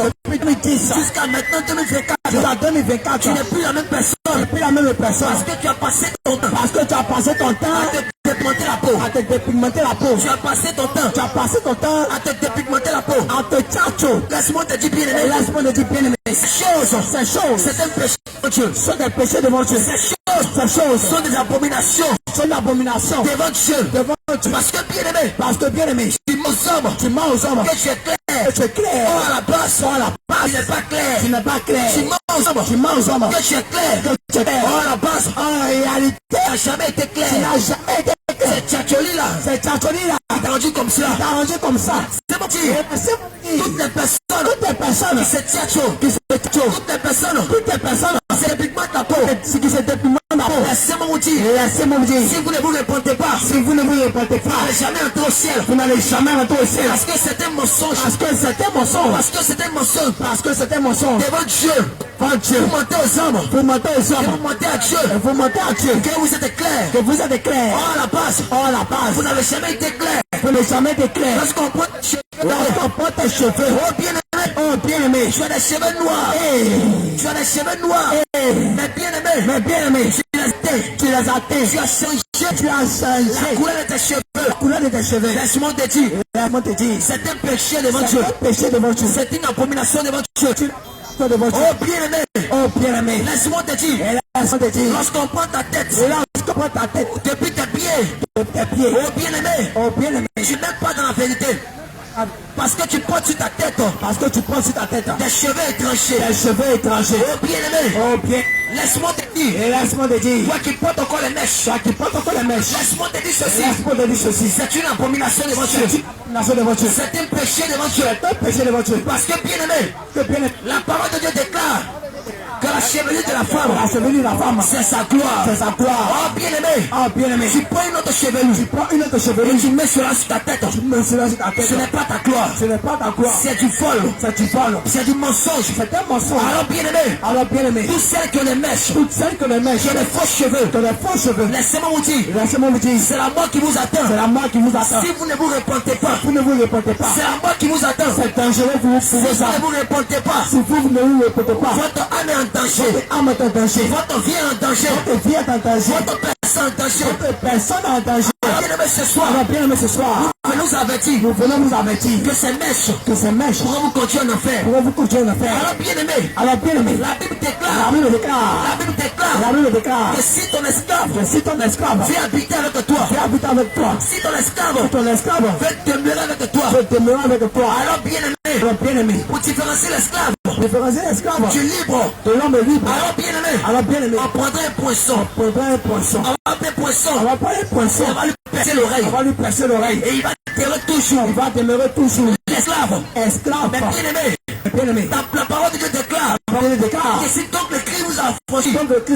jusqu'à maintenant 2024, tu n'es plus la même personne. Parce que tu as passé ton temps. À te dépigmenter la peau. Tu as passé ton temps. À te dépigmenter la peau. À te tchacho. Laisse-moi te dire bien-aimé. Ces choses. C'est un péché devant Dieu. Sont des péchés devant Dieu. Ces choses sont des abominations. Devant Dieu. Parce que bien-aimé. Tu mens aux hommes. Que tu es clair. Or à la base. Tu n'es pas clair. Tu mens aux hommes. Que tu es clair. Or à la base. En réalité. Tu n'as jamais été clair. C'est Tchacholi-là. Il t'a rendu comme ça. C'est bon dire. Toutes les personnes qui se tchatcho. Toutes les personnes qui se dépigmentent la peau. Laissez-moi vous dire. Si vous ne vous répondez pas. Vous n'allez jamais entrer au ciel. Parce que c'est un mensonge. Devant Dieu. Vous mentez aux hommes. Vous mentez à Dieu. Que vous êtes clair. Or à la base. Vous n'avez jamais été clair. Lorsqu'on porte tes cheveux. Oh bien-aimé. Tu as des cheveux noirs. Mais bien-aimé. Tu les as teints. Tu as changé. La couleur de tes cheveux. Laisse-moi te dire. C'est un péché devant Dieu. C'est une abomination devant Dieu. Oh bien-aimé. Laisse-moi te dire. Lorsqu'on prend ta tête. Depuis tes pieds. Oh bien-aimé. Tu n'es pas dans la vérité. Parce que tu portes sur ta tête. Des cheveux étrangers. Oh bien-aimé. Laisse-moi te dire. Toi qui portes encore les mèches. Laisse-moi te dire ceci. C'est une abomination devant Dieu. C'est un péché devant Dieu. Parce que bien-aimé. La parole de Dieu déclare que la chevelure de la femme, c'est sa gloire. Oh bien-aimé. Tu prends une autre chevelure. Et tu mets cela sur ta tête. Ce n'est pas ta gloire. C'est du vol. C'est du mensonge. Alors bien-aimé. Toutes celles qui ont les mèches. Qui ont les faux cheveux. Laissez-moi vous dire. C'est la mort qui vous attend. Si vous ne vous repentez pas. C'est la mort qui vous attend. C'est dangereux pour vous. Si vous ne vous repentez pas. Votre âme est en danger. Votre vie est en danger. Votre personne est en danger. Bien-aimé ce soir. Nous venons nous avertir. Que ces mèches pourront vous conduire en enfer. Alors bien-aimé. La Bible déclare. Que si ton esclave vient habiter avec toi. Si ton esclave veut demeurer avec toi. Alors bien-aimé. bien-aimé. Pour différencier l'esclave. Différencier l'esclave. Du libre. De l'homme libre. Alors bien-aimé. On prendra un poisson. On va prendre un poisson. On va lui percer l'oreille. Et il va demeurer toujours. L'esclave. Mais bien-aimé. La parole de Dieu déclare. Et si donc le Christ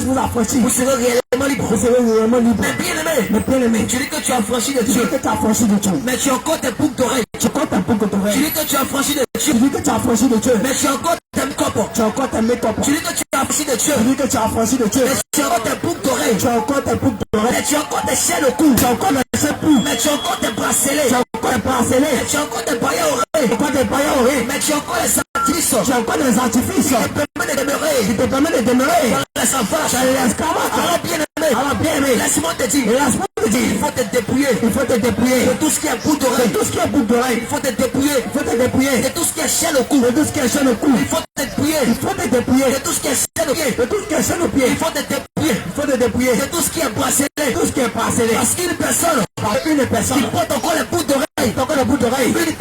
vous a affranchi. Vous serez réellement libre. Mais bien-aimé. Tu dis que tu as affranchi de Dieu. Mais tu as encore tes boucles d'oreilles. Tu dis que tu as affranchi de Dieu. Mais tu as encore tes make-up. Tu dis que tu as affranchi de Dieu. Mais tu as encore tes boucles d'oreilles. Mais tu as encore tes chaînes au cou. Mais tu as encore tes bracelets. Mais tu as encore tes paillettes aux oreilles. Mais tu as encore les artifices. Qui te permettent de demeurer. Dans l'esclavage. Alors bien-aimé. Laisse-moi te dire. Il faut te dépouiller. De tout ce qui est boucle d'oreille. Il faut te dépouiller. De tout ce qui est chaîne au cou. Il faut te dépouiller. De tout ce qui est chaîne au pied. Il faut te dépouiller. De tout ce qui est bracelet. Parce qu'une personne qui porte encore les boucles d'oreille. Une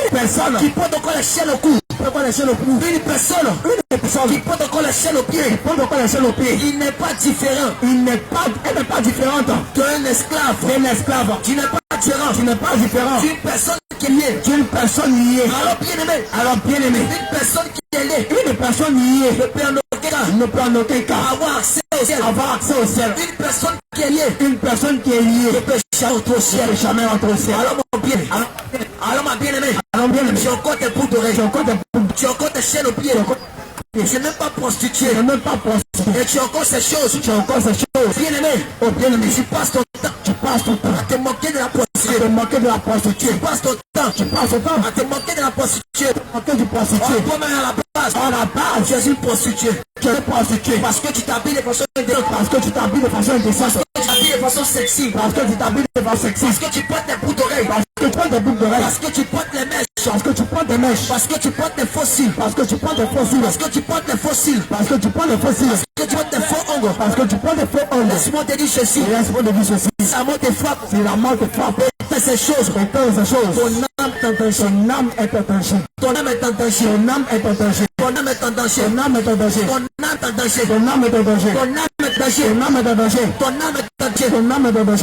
personne qui porte encore les chaînes au cou. Une personne qui porte encore les chaînes au pied. Il n'est pas différent. Elle n'est pas différente d'un esclave. Tu n'es pas différent. D'une personne qui est liée. Alors bien-aimé. Une personne qui est liée. Ne peut en aucun cas avoir accès au ciel. Une personne qui est liée. Ne peut jamais entrer au ciel. Alors ma bien-aimé. Tu as encore tes boucles d'oreilles. Tu as encore tes chaînes au pied. Tu n'es même pas prostitué. Et tu as encore ces choses. Bien-aimé. Tu passes ton temps à te moquer de la prostituée. Tu passes ton temps à te moquer de la prostituée. Toi-même à la base, tu es une prostituée. Parce que tu t'habilles de façon indécente. Parce que tu t'habilles de façon sexy. Parce que tu portes des boucles d'oreilles. Parce que tu portes les mèches. Parce que tu portes des fossiles. Parce que tu portes des fossiles. Parce que tu portes des faux ongles. Laisse-moi te dire ceci. Si la mort te frappe. Fais ces choses. Ton âme est en danger. Ton âme est en danger.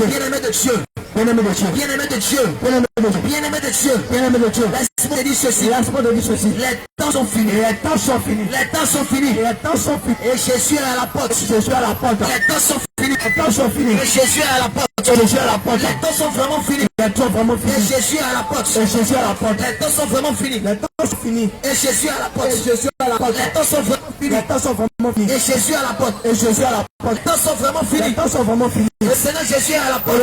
Bien-aimé de Dieu. Laisse-moi te dire ceci. Les temps sont finis. Et Jésus est à la porte. Les temps sont finis. Et Jésus est à la porte. Les temps sont vraiment finis. Et Jésus est à la porte. Les temps sont vraiment finis. Et Jésus est à la porte. Les temps sont vraiment finis. Et Jésus est à la porte. Les temps sont vraiment finis. Le Seigneur Jésus est à la porte.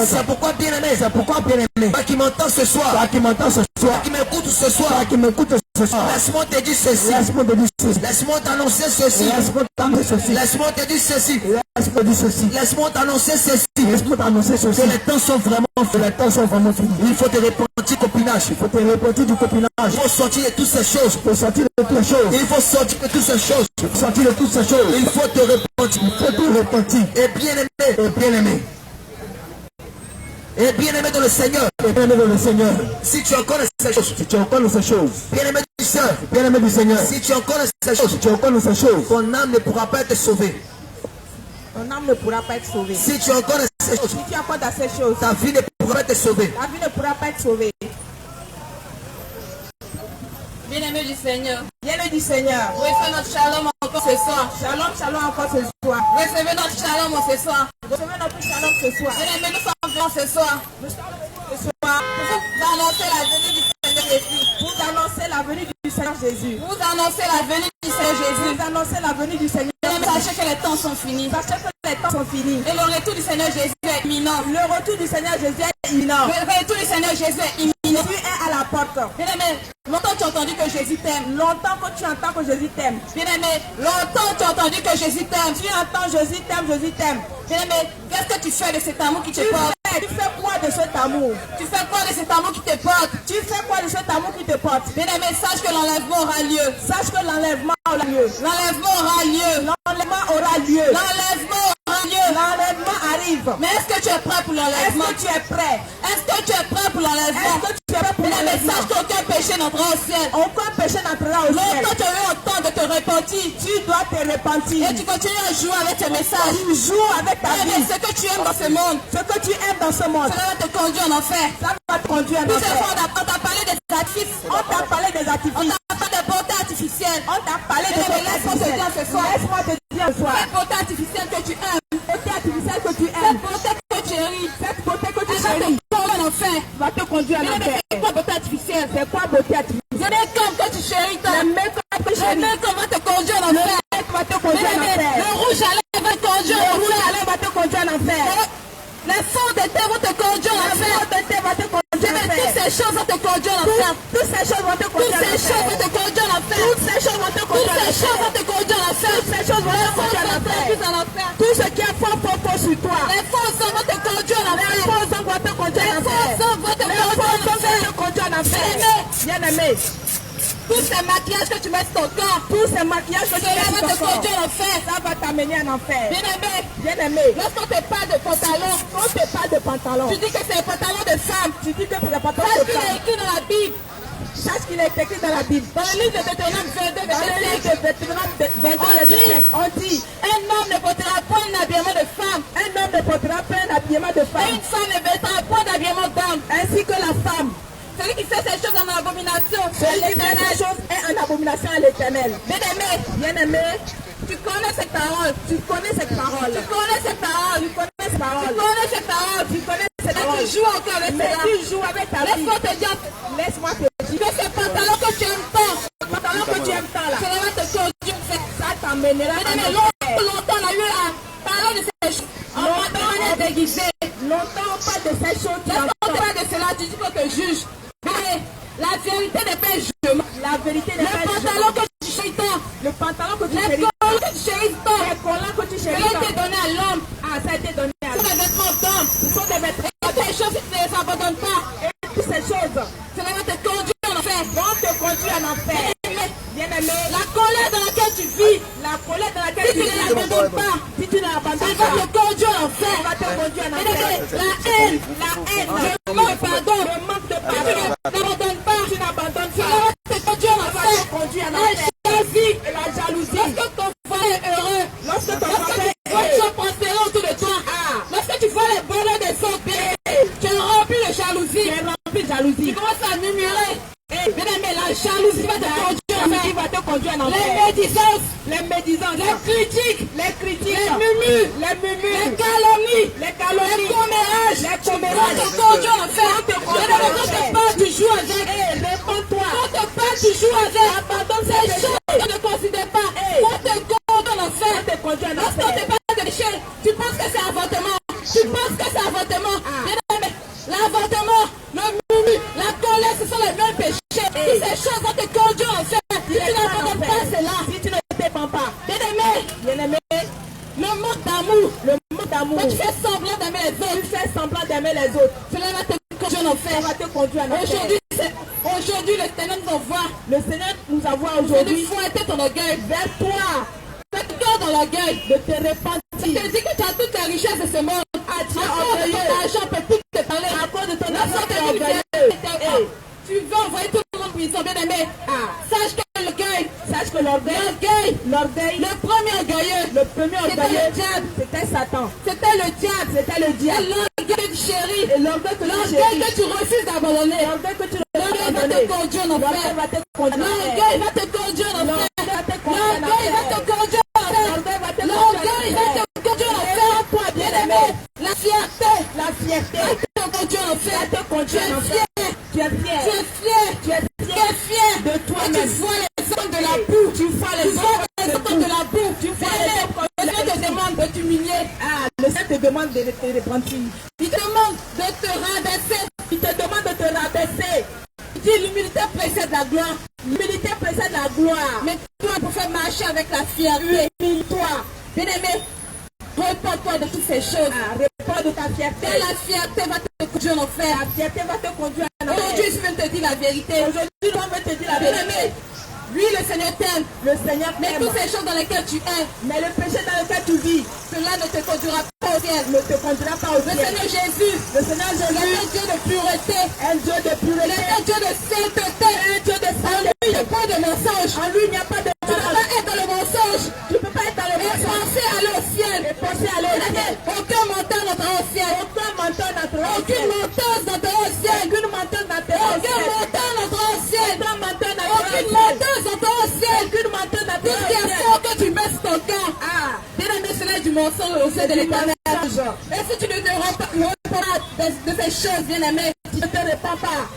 C'est pourquoi bien-aimé. Toi qui m'entends ce soir. Toi qui m'écoutes ce soir. Laisse-moi te dire ceci. Laisse-moi t'annoncer ceci. Laisse-moi te dire ceci. Laisse-moi t'annoncer ceci. Que les temps sont vraiment finis. Il faut te repentir du copinage. Il faut sortir de toutes ces choses. Il faut sortir de toutes ces choses. Il faut te repentir. Et bien-aimé dans le Seigneur. Si tu en connais ces choses. Bien-aimé du Seigneur. Si tu en connais ces choses. Ton âme ne pourra pas être sauvée. Si tu en connais ces choses. Ta vie ne pourra pas être sauvée. Bien-aimé du Seigneur. Recevez notre shalom encore ce soir. Recevez notre shalom ce soir. Bien-aimé, nous sommes venus ce soir. Vous annoncer la venue du Seigneur Jésus. Vous annoncez la venue du Seigneur Jésus. Bien-aimé, sachez que les temps sont finis. Et le retour du Seigneur Jésus est imminent. Le retour du Seigneur Jésus est imminent. Jésus est à la porte. Bien-aimé, longtemps tu as entendu que Jésus t'aime. Longtemps que tu entends que Jésus t'aime. Bien-aimé, longtemps tu as entendu que Jésus t'aime. Tu entends Jésus t'aime. Bien-aimé, qu'est-ce que tu fais de cet amour qui te porte? Tu fais quoi de cet amour? Tu fais quoi de cet amour qui te porte? Bien-aimé, sache que l'enlèvement aura lieu. L'enlèvement arrive. Mais est-ce que tu es prêt pour l'enlèvement? Est-ce que tu es prêt? Bien-aimé, sache qu'aucun péché péché n'entrera au ciel. Aucun péché n'entrera au ciel. Longtemps tu as eu le temps de te repentir. Tu dois te repentir. Et tu continues à jouer avec tes messages. Tu joues avec ta Mais vie. ce que tu aimes dans ce monde, Ce que tu aimes dans ce monde, cela va te conduire en enfer. ça va te conduire en Tout ce enfer. fois, on t'a parlé des artifices. On t'a parlé des On artifices. t'a parlé de beauté artificielle. On t'a parlé de Mais beauté laisse-moi te dire ce soir. Laisse-moi te dire ce soir. Cette beauté artificielle que tu aimes, Beauté artificielle que tu cette aimes, beauté que tu chéris, cette beauté que tu elle va te chéris, conduire en enfer. va te conduire en Mais enfer. c'est quoi beauté artificielle? C'est quoi beauté artificielle? Le make-up que tu chéris, toi. Le make-up que tu Le chéris. make-up va te conduire en enfer. Va te conduire en enfer. Le rouge à lèvres va te conduire Le en rouge à enfer. lèvres va te conduire en enfer. Les fonds de thé vont te conduire en La enfer. beauté va te conduire en Mais enfer. toutes ces choses vont te conduire en enfer. Toutes ces choses vont te Toutes conduire en ces choses vont enfer. te conduire en enfer. Toutes ces choses vont te Toutes conduire en ces choses vont enfer. te conduire en enfer. Toutes ces choses vont te conduire en Plus enfer. en enfer. Tout ce qui est faux sur toi. Les faux hommes vont te conduire en Les enfer. faux hommes vont te conduire en Les faux enfer. hommes vont te Les conduire faux en hommes vont enfer. te conduire en enfer. Bien-aimé, Tous ces maquillages que tu mets sur ton corps, tous ces maquillages que tu cela mets va te sur ton corps, conduire en enfer. ça va t'amener en enfer. Bien-aimé, Bien-aimé, lorsqu'on te parle de pantalon, on te parle de pantalon. tu dis que c'est un pantalon de femme. Tu dis que c'est le pantalon Parce de qu'il est femme. écrit dans la Bible. Sache qu'il est écrit dans la Bible. Dans le livre de Deutéronome 22, Dans le verset livre 5, de Deutéronome 22, on dit un homme ne portera point d'habillement de femme, un homme ne portera pas un habillement de et femme, une femme ne mettra point d'habillement d'homme. ainsi que la femme. Celui qui fait ces choses en abomination, Celui c'est qui fait l'Éternel. ces choses est en abomination à l'Éternel. Bien-aimé, Bien-aimé, tu connais cette parole. tu connais cette parole. Tu connais cette parole. Tu connais cette Tu parole. connais cette parole. Tu connais cette Mais parole. tu joues encore avec Mais cela. tu joues avec ta vie. Laisse-moi te dire Laisse-moi te dire que ce pantalon que tu aimes tant, le pantalon que tu aimes tant là, cela va te conduire. ça t'emmènera en Mais enfer. longtemps, on a eu à parler de ces choses. En pantalon déguisé. Longtemps on parle de ces choses qui Lorsqu'on te entendent. parle de cela, tu dis qu'on te juge. Mais la vérité n'est pas un jugement. La vérité n'est Le pas un pantalon jugement. que tu chéris tant, Le pantalon que tu les chéris, collants que tu chéris tant, les collants que tu cela chéris, a été donné à l'homme. ah, ça a été donné à Ce sont des vêtements d'homme. Ce sont des vêtements. Et ces choses, si tu ne les abandonnes pas, Et toutes ces choses cela va te conduire en enfer. vont te conduire en enfer. Bien-aimé, La colère dans laquelle tu vis, la colère dans laquelle si tu tu ne vis, l'abandonnes pas, si tu ne ça l'abandonnes va pas, te conduire en enfer. ça va te conduire en Et enfer. la haine, Le le manque de pardon, manque de si tu pardon, ne l'abandonnes pas, tu n'abandonnes cela pas, va te conduire en ça va te enfer. conduire en La enfer. jalousie, Et la jalousie, lorsque ton frère est heureux, lorsque ton lorsque frère tu vois que tu vas prospérer autour de toi, lorsque tu vois les bonheurs des autres, tu es rempli de jalousie, est rempli de tu jalousie, commences à murmurer. Bien aimé, la jalousie va te conduire en qui enfer. va te conduire en Les enfer. médisances, Les médisances, les critiques, les critiques, les murmures, les les murmures, calomnies, les les calomnies, commérages, les vont commérages, te conduire en enfer. vont te conduire Bien en aimé, quand enfer. te parle, tu joues avec. réponds-toi. Quand te parle, tu joues avec. Abandonne Ces ces choses que tu ne considères pas, vont te conduire en enfer. te conduire en Lorsqu'on te enfer. parle de péché, tu penses que c'est avortement. Tu penses que c'est avortement. Bien aimé, l'avortement, le murmure, la colère, ce sont les mêmes péchés. Toutes ces choses vont te conduire en enfer. Si tu n'abandonnes pas cela, Si tu ne te dépends pas, bien aimé, bien-aimé, le manque d'amour, le manque d'amour, quand tu fais semblant d'aimer les tu autres, fais semblant d'aimer les autres, cela va te conduire en ça enfer. va te conduire en enfer. Aujourd'hui, le Seigneur nous envoie Le Seigneur nous envoie de aujourd'hui fouetter ton orgueil. vers toi Fais cœur dans l'orgueil. de te repentir. Tu te dis que tu as toutes les richesses de ce monde. tu es À cause de orgueilleux. ton argent, peut plus te parler. À cause de ton La argent, santé tu es d'une orgueilleux. vieille. Tu veux envoyer tout le monde en prison, bien aimé. Sache que l'orgueil, Sache que l'orgueil, le premier orgueilleux, le premier c'était orgueilleux, le diable. c'était Satan. C'était le diable. C'était le Et diable. l'orgueil du chéri. Et l'orgueil que tu L'orgueil chéris, que tu refuses d'abandonner. l'orgueil que tu L'orgueil va abandonner, te conduire en l'orgueil enfer. va te conduire en enfer. L'orgueil va te conduire en enfer. L'orgueil va te conduire en L'orgueil va te enfer. conduire en enfer. L'orgueil va te L'orgueil va conduire en te conduire en enfer. Toi, Bien bien-aimé, aimé, la fierté la fierté va te conduire en enfer. va te Tu conduire en es enfer. fier. Tu es fier. Tu es fier. Tu es Tu fier es fier de Et toi-même. tu vois les hommes de la boue. Tu vois Tu les vois hommes les hommes de la boue. Tu vois Bien les aimé, hommes le Seigneur te demande de t'humilier. Le Seigneur te demande de te repentir. Il te demande de te rabaisser. Il te demande de te rabaisser. Il dit l'humilité précède la gloire. L'humilité précède la gloire. Mais toi, pour faire marcher avec la fierté, Humilie-toi. bien aimé, repens-toi de toutes ces choses. Réponds de ta fierté. Et la fierté va te conduire en enfer. La fierté va te conduire en enfer. Aujourd'hui, je viens te dire la vérité. Aujourd'hui, on veut te dire la Bien vérité. aimé, oui, le Seigneur t'aime. Le Seigneur Mais t'aime. toutes ces choses dans lesquelles tu es, Mais le péché dans lequel tu vis cela ne te conduira pas au ciel. ne te conduira pas au Le ciel. Seigneur Jésus, Le Seigneur il est Jésus un Dieu de pureté. est un Dieu de Il pureté. est un Dieu de sainteté. Un Dieu mensonge. En lui, il n'y a pas de mensonge. Tu ne peux pas être dans le mensonge. Tu ne peux pas être dans le mensonge. Et penser aller au ciel. Et penser aller au ciel. Aucun menteur n'entrera au ciel. Aucun menteur n'entrera au ciel. Aucune menteuse n'entrera au ciel. Aucune menteuse n'entrera au ciel. Aucun menteur n'entrera au ciel. Aucun menteur n'entrera au ciel. Aucune menteuse n'entrera au ciel. Aucune menteuse n'entrera au ciel. Tout ce qui est faux que tu mets sur ton cœur. Bien-aimé, c'est du mensonge au sein de l'Éternel. Et si tu ne te rends pas de ces choses, bien-aimé, tu ne te répands pas.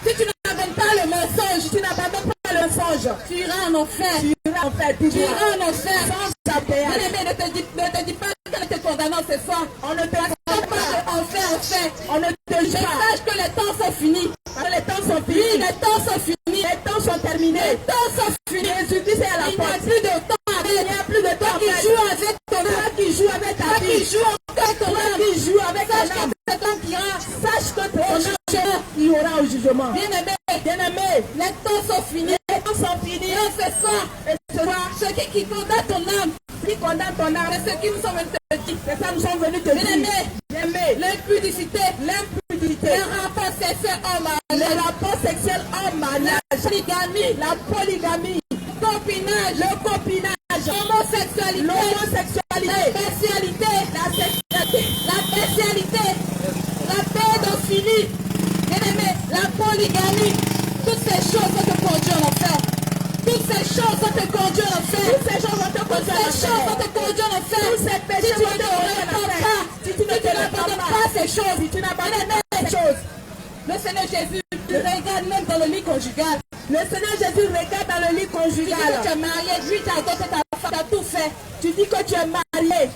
Si tu n'abandonnes pas le mensonge, tu n'abandonnes pas le mensonge, tu iras en enfer. Tu iras en enfer. Tu iras en enfer. Bien-aimé, ne te dis pas que tes condamnants c'est fort. On ne te dit pas enfer. On ne te dit pas. Sache que les temps sont finis. Les temps sont finis. Oui, les temps sont finis. Les temps sont terminés. Les temps sont finis. Jésus-Christ est à la porte. Il n'y a plus de temps. Il n'y a plus de temps. Qui joue avec ton âme. Qui joue avec ta vie. Qui joue avec ton âme. Qui joue avec ton âme. Sache que ton âme, il y aura au jugement. Bien-aimé, les temps sont finis. Les temps sont finis. Et c'est ça. Et c'est ça. Ce qui condamne ton âme. Qui condamne ton âme. C'est ce qui nous sont venus te dire. C'est ça nous sommes venus te dire. Bien-aimé, l'impudicité. Les rapports sexuels en mariage. Les rapports sexuels en mariage. La polygamie. Le copinage. L'homosexualité. La bestialité. La pédophilie. Bien-aimé, la polygamie. Toutes ces choses vont te conduire en enfer. Toutes ces choses vont te conduire en enfer. Toutes ces choses vont te conduire en enfer. Tous ces péchés vont te conduire en enfer. Si tu n'abandonnes pas ces choses, si tu n'abandonnes pas ces choses, le Seigneur Jésus regarde même dans le lit conjugal. Le Seigneur Jésus regarde dans le lit conjugal. Tu dis que tu es marié, lui tu as adopté ta femme, tu as tout fait. Tu dis que tu es marié.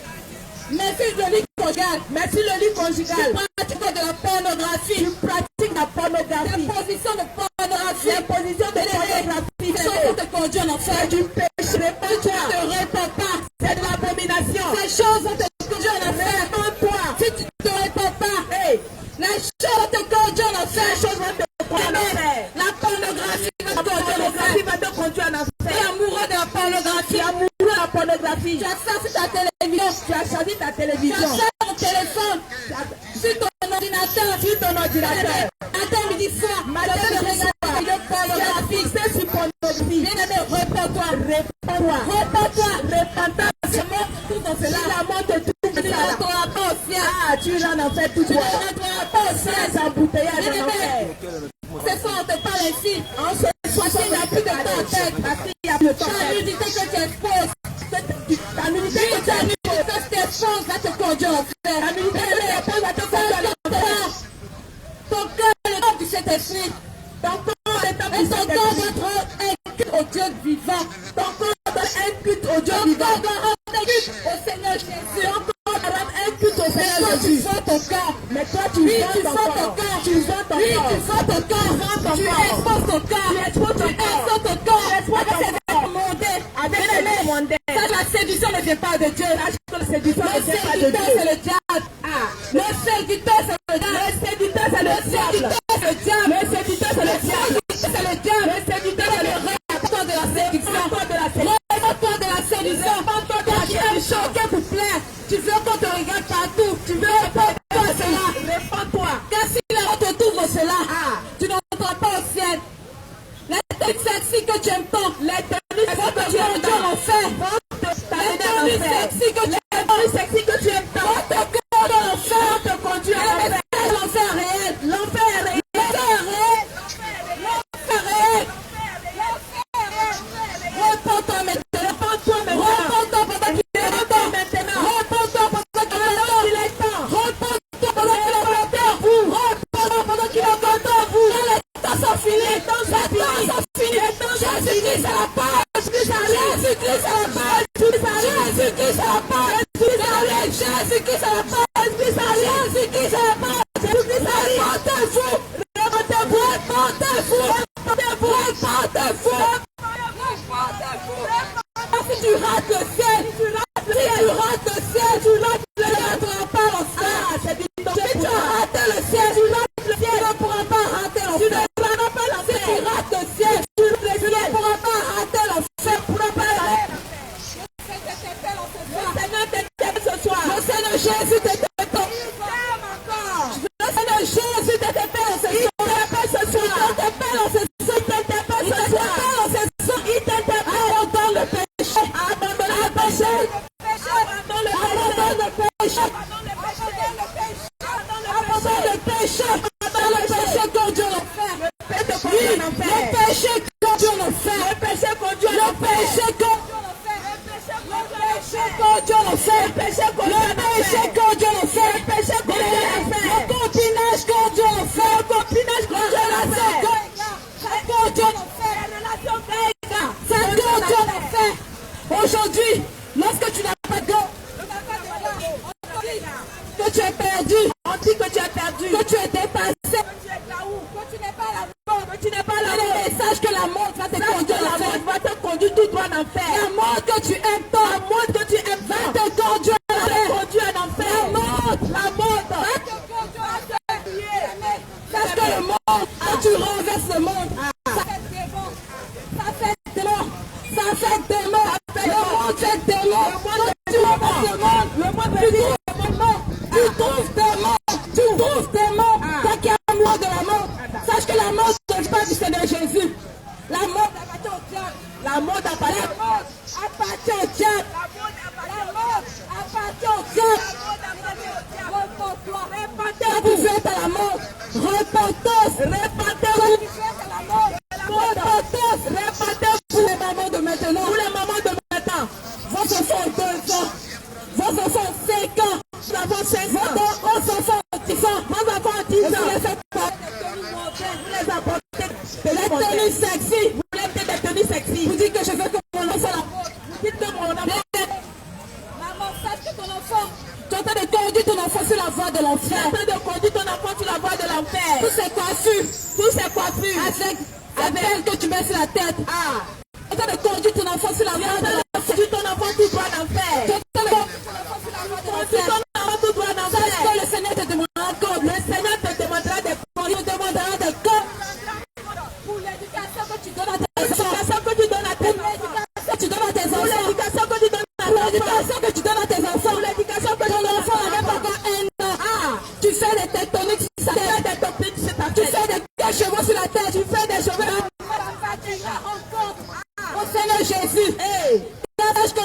Mais si le lit conjugal, tu pratiques de la pornographie. Tu pratiques la pornographie. La position de pornographie. La position de pornographie. Ça te conduire en enfer. C'est du péché. Tu ne te réponds pas. C'est de l'abomination. Ces choses vont te conduire en enfer. Réponds-toi. Si tu ne te réponds pas, les choses vont te conduire en enfer. Les choses vont te conduire en enfer. La pornographie va te conduire en enfer. Tu es amoureux de la pornographie. Tu as ça sur ta télévision. Tu as choisi ta télévision. Tu as ça sur ton téléphone. Sur ton ordinateur. Matin, midi, soir. C'est sur pornographie. Bien-aimé, réponds-toi. C'est mort tout dans cela. La mort te trouve. Tu ne rentreras pas au ciel. Tu en enfer tout droit. Tu ne rentreras pas au ciel. C'est embouteillage en enfer. C'est ça, on te parle ainsi. Parce qu'il n'y a plus de temps en tête. Ta nudité que tu exposes. Ta nudité que tu exposes. Cette expose va te conduire en enfer. Ta nudité que tu exposes va te conduire en enfer. Ton cœur est le corps du Saint-Esprit. Ton corps est un culte au Dieu vivant. Ton corps donne un culte au Dieu vivant. Ton corps rend un culte au Seigneur Jésus. Ton corps rend un culte au Seigneur Jésus. Tu vends ton corps. Mais toi tu vends ton corps. Tu vends ton corps. Tu exposes ton corps. Tu exposes ton corps. Avec les mondains. La séduction ne vient pas de Dieu. La séduction ne vient pas de Dieu. C'est le diable. Le séducteur c'est le diable. Le séducteur c'est le diable. Le séducteur c'est le diable. C'est le diable. Le séducteur c'est le rêve. Réponds de la séduction. Réponds de la séduction. Tu aimes choquer pour plaire. Tu veux qu'on te regarde partout. Tu veux répondre à cela. Réponds-toi. Car si les autres te trouvent cela, tu n'entreras pas au ciel. Les tenues sexy que tu aimes tant. Les tenues que tu aimes tant. Les tenues sexy que tu aimes tant. Les sexy que tu aimes tant. Te conduire dans l'enfer. Te conduire à l'enfer. L'enfer réel. L'enfer réel. L'enfer réel. Réponds-toi maintenant. Réponds-toi pendant qu'il est temps. Réponds-toi pendant qu'il est temps. Réponds-toi pendant qu'il est temps. Réponds-toi pendant qu'il est temps. Les temps sont finis. Les temps sont finis. Jésus-Christ à la page. Jésus-Christ à la page. Jésus-Christ à la page. Jésus-Christ à la page. Jésus-Christ à la page. Répondez-vous. Si tu rates le ciel, tu ne rateras pas l'enfer. Si tu rates le ciel, tu ne pourras pas rater l'enfer. Si tu rates le ciel, tu ne pourras pas rater l'enfer. Le Seigneur t'aime ce soir. Le Seigneur Jésus t'aime. Le Seigneur Jésus t'aime. le péché conduit à l'enfer. Le péché conduit à l'enfer. Le péché conduit à l'enfer. Le péché conduit à l'enfer. Le péché conduit à l'enfer. Le copinage conduit à l'enfer. Le copinage conduit à l'enfer. Ça conduit à l'enfer. Aujourd'hui, lorsque tu n'as pas de que tu es perdu, on dit que tu es perdu, que tu es dépassé, que tu n'es pas la mort, que tu n'es pas la mort. Sache que la mort va te conduire, la mort va te conduire tout droit en enfer. La mort que tu aimes tant, la mort que tu aimes va te conduire en enfer. La mort va te conduire en enfer. Sache que le monde, quand tu renverses le monde, ça fait des morts, ça fait des morts, ça fait des morts, le monde fait des morts. Tu renverses le monde, le monde fait des morts. Tu trouves des morts, toi qui as mort de la mort. Sache que la mort ne touche pas du Seigneur Jésus. La mort appartient au diable. La mort appartient au diable. La mort appartient au diable. Repends-toi. Quand vous êtes à la mort, repentez. Pour les mamans de maintenant. Vos enfants ont 2 ans. Vos enfants ont 5 ans. Vos enfants ont 10 ans. Vos enfants ont 10 ans. Vous les faites pas. Vous les apportez. Des tenues sexy. Vous voulez des tenues sexy. Vous dites que je veux que mon enfant la porte. Vous dites que mon enfant. Maman, sache que ton enfant. Tu es en train de conduire ton enfant sur la voie de l'enfer. Tu es en train de conduire ton enfant sur la voie de l'enfer. Tous ces coiffures. Avec que tu mets sur la tête. Tu es en train de conduire ton enfant sur la voie de l'enfer. Tu ton enfant tout droit d'enfer. Tu es en train de conduire ton enfant sur la voie de l'enfer. Ton enfant tout droit d'enfer. Sache que le Seigneur te demandera compte. Le Seigneur te demandera des comptes. Il te demandera des comptes. Pour l'éducation que tu donnes à tes enfants. L'éducation que tu donnes à tes enfants. Tu donnes à tes enfants. L'éducation que tu donnes à tes enfants. L'éducation que ton enfant n'a même pas encore 1 an. Tu fais des tectoniques sur ta tête. Tu fais des cheveux sur la tête. Tu fais des cheveux. Au Seigneur Jésus. Sache que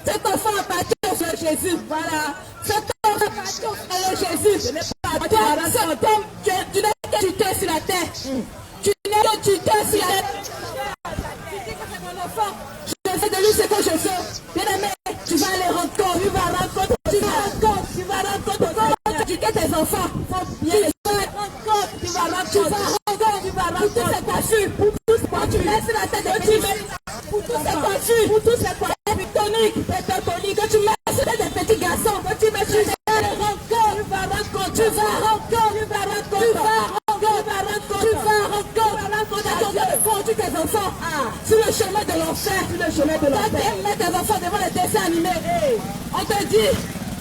cet enfant appartient au Seigneur Jésus. Voilà. Cet enfant appartient au Seigneur Jésus. Tu n'es que tuteur sur la tête. Tu n'es que tuteur sur la tête. Tu dis que c'est mon enfant. Je fais de lui ce que je fais. Bien aimé, tu vas aller rendre compte. Tu vas rendre compte. Tu vas rendre compte. Comment éduquer tes enfants. Tu vas rendre compte. Tu vas rendre compte. Tu vas rendre compte. Pour tous ces coiffures. Pour tous quand tu laisses la tête de petits. Pour tous ces coiffures. Pour tous ces coiffures toniques. Que tu mets sur des petits garçons. Que tu mets sur des rendre compte. Tu vas rendre compte. Tu vas rendre compte. Tu vas rendre compte. Tu vas rendre compte. Tu vas rendre compte. Tu vas rendre compte. Tu conduis tes enfants sur le chemin de l'enfer. Sur le chemin de l'enfer. Tu mets tes enfants devant les dessins animés. On te dit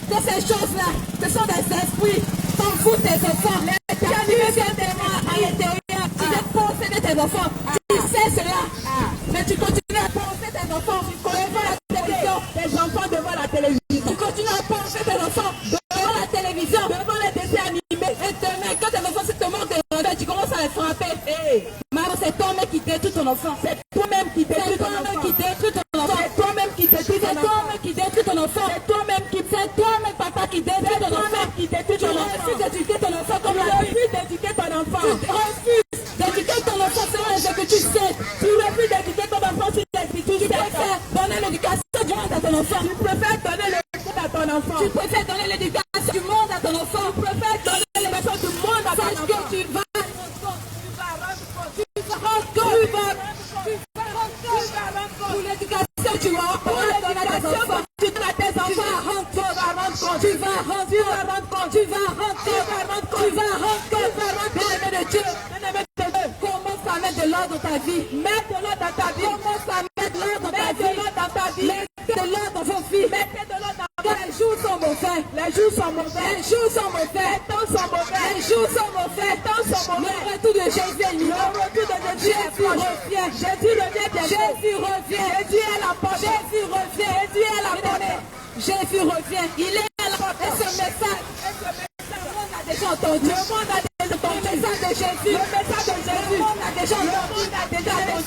que ces choses-là, ce sont des esprits. T'en fous tes enfants. Les dessins animés viennent des mains à l'intérieur. Tu veux posséder tes enfants. Tu sais cela. Mais tu continues à penser tes enfants. Tu connais la télévision. Tes enfants devant la télévision. Tu continues à penser tes enfants devant la télévision. Devant les dessins animés. Et demain, quand tes enfants se te manquent de revers, tu commences à les frapper. Maman, c'est toi-même qui détruis ton enfant. C'est toi-même qui détruis ton enfant. C'est toi-même qui détruis ton enfant. C'est toi-même qui détruis ton enfant. C'est toi-même qui détruis ton enfant. C'est toi-même, papa, qui détruis ton enfant. Qui détruis ton enfant. Tu refuses d'éduquer ton enfant comme la refuse d'éduquer ton enfant. Tu refuses d'éduquer ton enfant selon ce que tu sais. Tu refuses d'éduquer ton enfant sur les études. Tu préfères donner l'éducation du monde à ton enfant. Tu préfères donner l'éducation à ton enfant. Tu préfères donner l'éducation du monde à ton enfant. Tu préfères donner l'éducation du monde à ton enfant. Sache que tu vas pour l'éducation, tu vas pour l'éducation, tu donnes à tes enfants. Tu vas rendre compte. Tu vas rendre compte. Tu vas rendre compte. Bien-aimé de Dieu. Commence à mettre de l'ordre dans ta vie. Mets de l'ordre dans ta vie. Commence à mettre de l'ordre dans ta vie. Mettez de l'ordre dans vos vies. Mettez de l'ordre dans vos vies. Les jours sont mauvais. Les jours sont mauvais. Les jours sont mauvais. Les temps sont mauvais. Les jours sont mauvais. Les temps sont mauvais. Le retour de Jésus est libre. Le retour de Jésus revient. Jésus revient bientôt. Jésus revient. Jésus est la porte. Jésus revient. Jésus est la porte. Jésus revient. Il est à la porte. Et ce message, le monde a déjà entendu. Le monde a déjà entendu. Le message de Jésus. Le message de Jésus. Le monde a déjà entendu.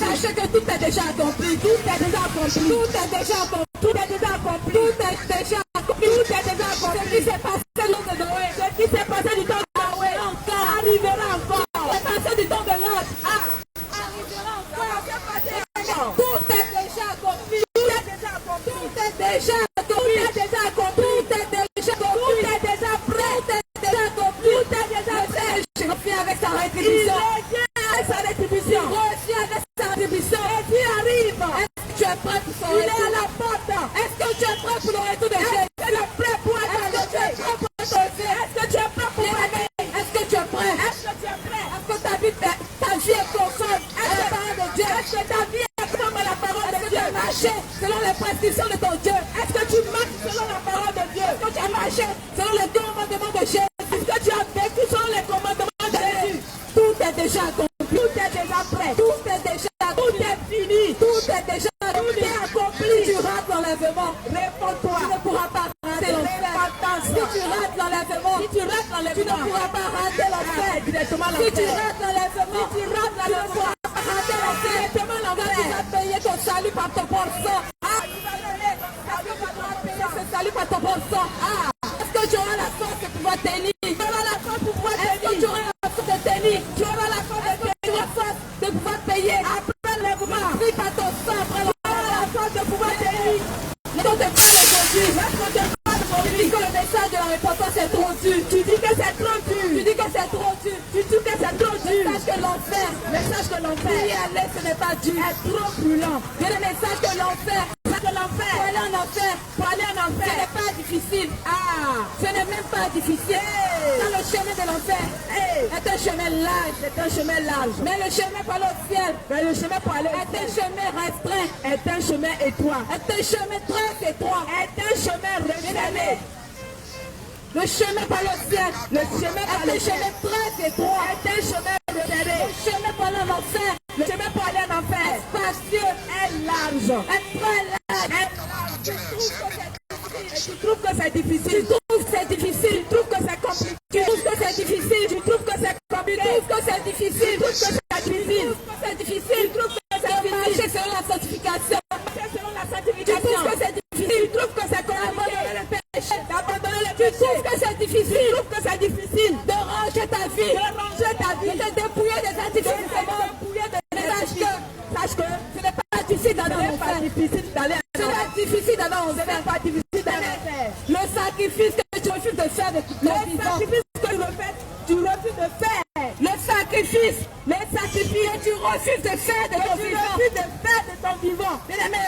Sachez que tout est déjà accompli. Tout est déjà accompli. Tout est déjà accompli. Tout est déjà accompli. Tout est déjà accompli. Tout est déjà accompli. Ce qui s'est passé lors de Noé. Ce qui s'est passé du temps de Noé. Encore arrivera encore. Les personnes du temps de l'autre arrivera encore. Tout est déjà accompli. Tout est déjà accompli. Tout est déjà accompli. Tout est déjà accompli. Tout est déjà accompli. Tout est déjà prêt. Tout est déjà accompli. Tout est déjà fait. Je reviens avec sa rétribution. Avec sa rétribution. Reviens avec sa rétribution. Et tu arrives. Est-ce que tu es prêt pour son retour? Il est à la porte. Est-ce que tu es prêt pour le retour de Jésus? Est-ce que tu es prêt pour être en Est-ce que tu es prêt pour aimer? Est-ce que tu es prêt? Est-ce que tu es prêt? Est-ce que ta vie est conforme à la parole de Dieu? Est-ce que ta vie est conforme à la parole de Dieu? Marcher selon les prescriptions de ton Dieu. Est-ce que tu marches selon la parole de Dieu? Est-ce que tu as marché selon les commandements de Jésus? Est-ce que tu as vécu selon les commandements de Jésus? Tout est déjà accompli. Tout est déjà prêt. Tout est déjà accompli. Tout est fini. Tout est déjà accompli. Si tu rates l'enlèvement, réponds-toi. Tu ne pourras pas rater l'enfer. Si tu rates l'enlèvement, tu ne pourras pas rater l'enfer. Si tu rates l'enlèvement, tu ne pourras pas rater l'enfer. Tu vas payer ton salut par ton bon sang. Salut par ton bon sang. Est-ce que tu auras la force de pouvoir tenir? Tu auras la force de pouvoir tenir. Est-ce que tu auras la force de tenir? Tu auras la force de tenir. Tu auras la force de pouvoir payer. Après l'enlèvement, pris par ton sang. Après la force de pouvoir tenir. Ne te pas aujourd'hui. Le message de la repentance est trop dur. Tu dis que c'est trop dur. Tu dis que c'est trop dur. Tu dis que c'est trop dur. Message que l'enfer. Message que l'enfer. Y aller, ce n'est pas dur. Est trop brûlant. Il y a le message que l'enfer. Pour aller en enfer. Pour aller en enfer. Ce n'est pas difficile. Ce n'est même pas difficile. Dans le chemin de l'enfer est un chemin large. C'est un chemin large. Mais le chemin pour aller au ciel. Mais le chemin pour aller est un chemin restreint. Est un chemin étroit. Est un chemin très étroit. Est un chemin refermé. Le chemin par le ciel, le chemin par le chemin très étroit, est un chemin resserré. Le chemin par l'enfer, le chemin pour aller en enfer, est spacieux, est large, est très large. Tu trouves que c'est difficile, tu trouves que c'est difficile, tu trouves que c'est compliqué, tu trouves que c'est difficile, tu trouves que c'est compliqué, tu trouves que c'est difficile, tu trouves que c'est difficile, tu trouves que c'est difficile, marcher selon la sanctification, selon la sanctification, tu trouves que c'est difficile, tu trouves que c'est compliqué, d'abandonner le péché, tu trouves que c'est difficile, tu trouves que c'est difficile de ranger ta vie, de te dépouiller des artifices, sache que ce n'est pas difficile d'aller en enfer, ce n'est pas difficile d'aller en enfer, le sacrifice que tu refuses de faire de ton vivant, le sacrifice que tu refuses de faire, le sacrifice que tu refuses de faire de ton vivant, bien-aimé,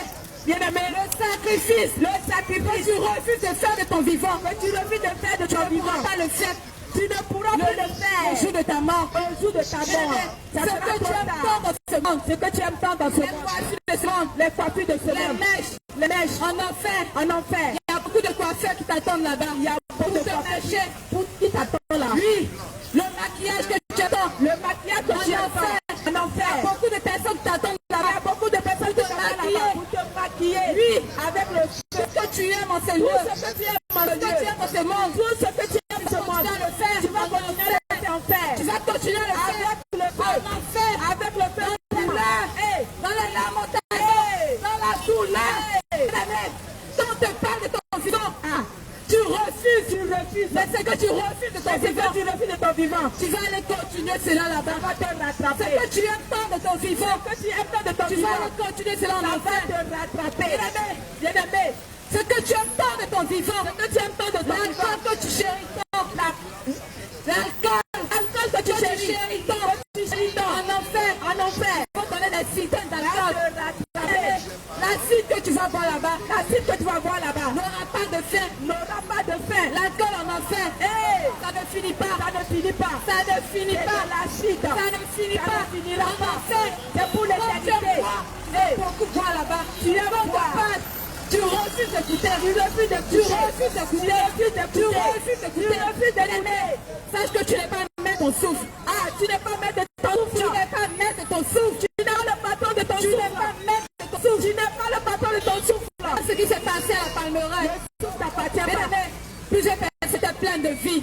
le sacrifice que tu refuses de faire de ton vivant, pas le faire. Tu ne pourras plus le faire au jour de ta mort. Ce que tu aimes tant dans ce monde, les coiffures de ce monde, les mèches, en enfer. Il y a beaucoup de coiffeurs qui t'attendent là-bas. Il y a beaucoup de coiffeurs qui t'attendent là. Oui, le maquillage que tu attends, en enfer. Il y a beaucoup de personnes qui t'attendent là-bas. Il y a beaucoup de personnes qui t'attendent là-bas pour te maquiller. Oui, avec ce que tu aimes en ce lieu. Tout ce que tu aimes en ce monde. Tout ce que tu aimes en ce monde. Tu vas continuer à le faire. Tu vas continuer à le faire avec le feu, dans les larmes, dans la douleur. Quand on te parle de ton vivant, tu refuses. Mais c'est que tu refuses de ton vivant. Tu vas aller continuer cela là-bas. Ça va te rattraper. C'est que tu aimes tant de ton vivant. Tu vas aller continuer cela là-bas. Ça va te rattraper. Bien-aimé, ce que tu aimes tant de ton vivant, l'alcool que tu chéris tant, l'alcool que tu chéris tant, en enfer, faut donner des citaines d'alcool. L'acide que tu vas voir là-bas, n'aura pas de fin, l'alcool en enfer, ça ne finit pas, l'acide, ça ne finit pas, en enfer, c'est pour l'éternité. Beaucoup boire là-bas, tu aimes boire. Tu refuses d'écouter, tu refuses d'écouter. Sache que tu n'es pas maître de ton souffle. Tu n'es pas maître de ton souffle. Tu n'es pas le patron de ton souffle. Tu n'es pas maître de ton souffle. Tu n'es pas le patron de ton souffle. Ce qui s'est passé à la Palmeraie, le souffle t'appartient pas. Plusieurs personnes étaient pleines de vie.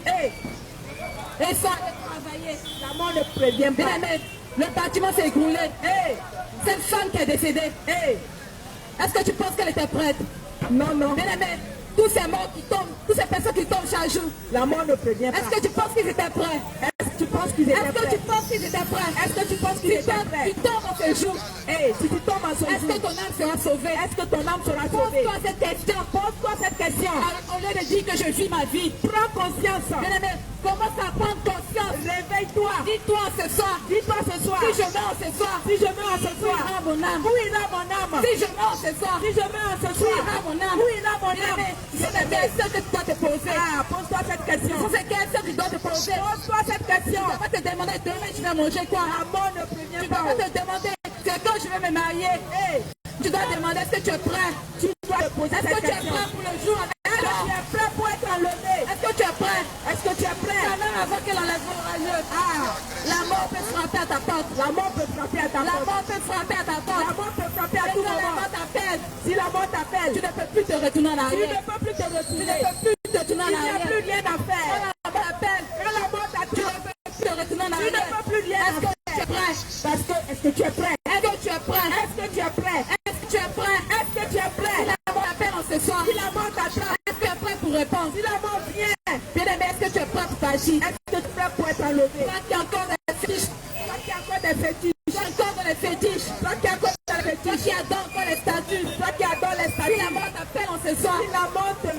Et sans travailler, la mort ne prévient pas. Le bâtiment s'est écroulé. Cette femme qui est décédée. Est-ce que tu penses qu'elle était prête? Non. Bien-aimé, tous ces morts qui tombent, toutes ces personnes qui tombent chaque jour, la mort ne prévient pas. Est-ce que tu penses qu'ils étaient prêts? Est-ce que tu penses qu'ils étaient prêts? Est-ce que tu penses qu'ils étaient prêts? Est-ce que tu penses qu'ils étaient prêts? Tu tombes en ce jour. Hey, si tu tombes en ce Est-ce jour, que ton âme sera sauvée? est-ce que ton âme sera sauvée? Pose-toi cette question. Pose-toi cette question. Au lieu de dire que je vis ma vie, Prends conscience. bien-aimé, commence à prendre conscience. Réveille-toi. Dis-toi ce soir. Dis-toi ce soir. Si je meurs ce soir, Si je meurs ce où soir, ira mon âme? où ira mon âme? Si je meurs ce soir, Si je meurs ce où soir, ira mon âme? où ira mon âme? Bien-aimé, c'est la question que tu dois te poser. Ah, pose-toi cette question. C'est cette question que tu dois te poser. Pose-toi cette question. Tu ne vas pas te demander demain je vais manger quoi. La mort ne Tu prévient ne vas pas. pas te demander c'est quand je vais me marier. Hey, Tu dois demander est-ce que tu es prêt? tu dois te poser Est-ce cette que tu es question. prêt pour le jour avec Est-ce que tu toi? es prêt pour être enlevé? Est-ce que tu es prêt? Est-ce que tu es prêt? Pendant avant que l'enlèvement aura lieu. Ah, La mort peut frapper à ta porte. la mort peut frapper à ta La porte. mort peut frapper à ta La porte. mort peut frapper à Et tout quand la moment. mort t'appelle, Si la mort t'appelle, tu ne peux plus te retourner en tu arrière. ne peux plus te Tu ne retourner. peux plus te retourner en Il n'y a arrière. plus rien à Quand faire. la mort t'appelle, Quand la mort tu t'attend, ne peux plus te retourner en tu arrière. ne peux plus rien Est-ce que à tu es faire. prêt? Parce que, est-ce que tu es prêt? Est-ce que tu es prêt? Est-ce que tu es prêt? Est-ce que tu es prêt? Est-ce que tu es Si prêt? la mort t'appelle en ce soir, Si la mort t'attend, est-ce que tu es prêt pour répondre? si la mort vient, Bien-aimé, est-ce que tu es prêt pour agir? est-ce que tu es prêt pour être enlevé? Toi qui as encore des fétiches, Toi qui as encore des fétiches, tu as encore des fétiches, toi qui as encore des toi fétiches, qui adores encore les statues, toi qui adores les si la statues, mort t'appelle en ce soir, si la mort te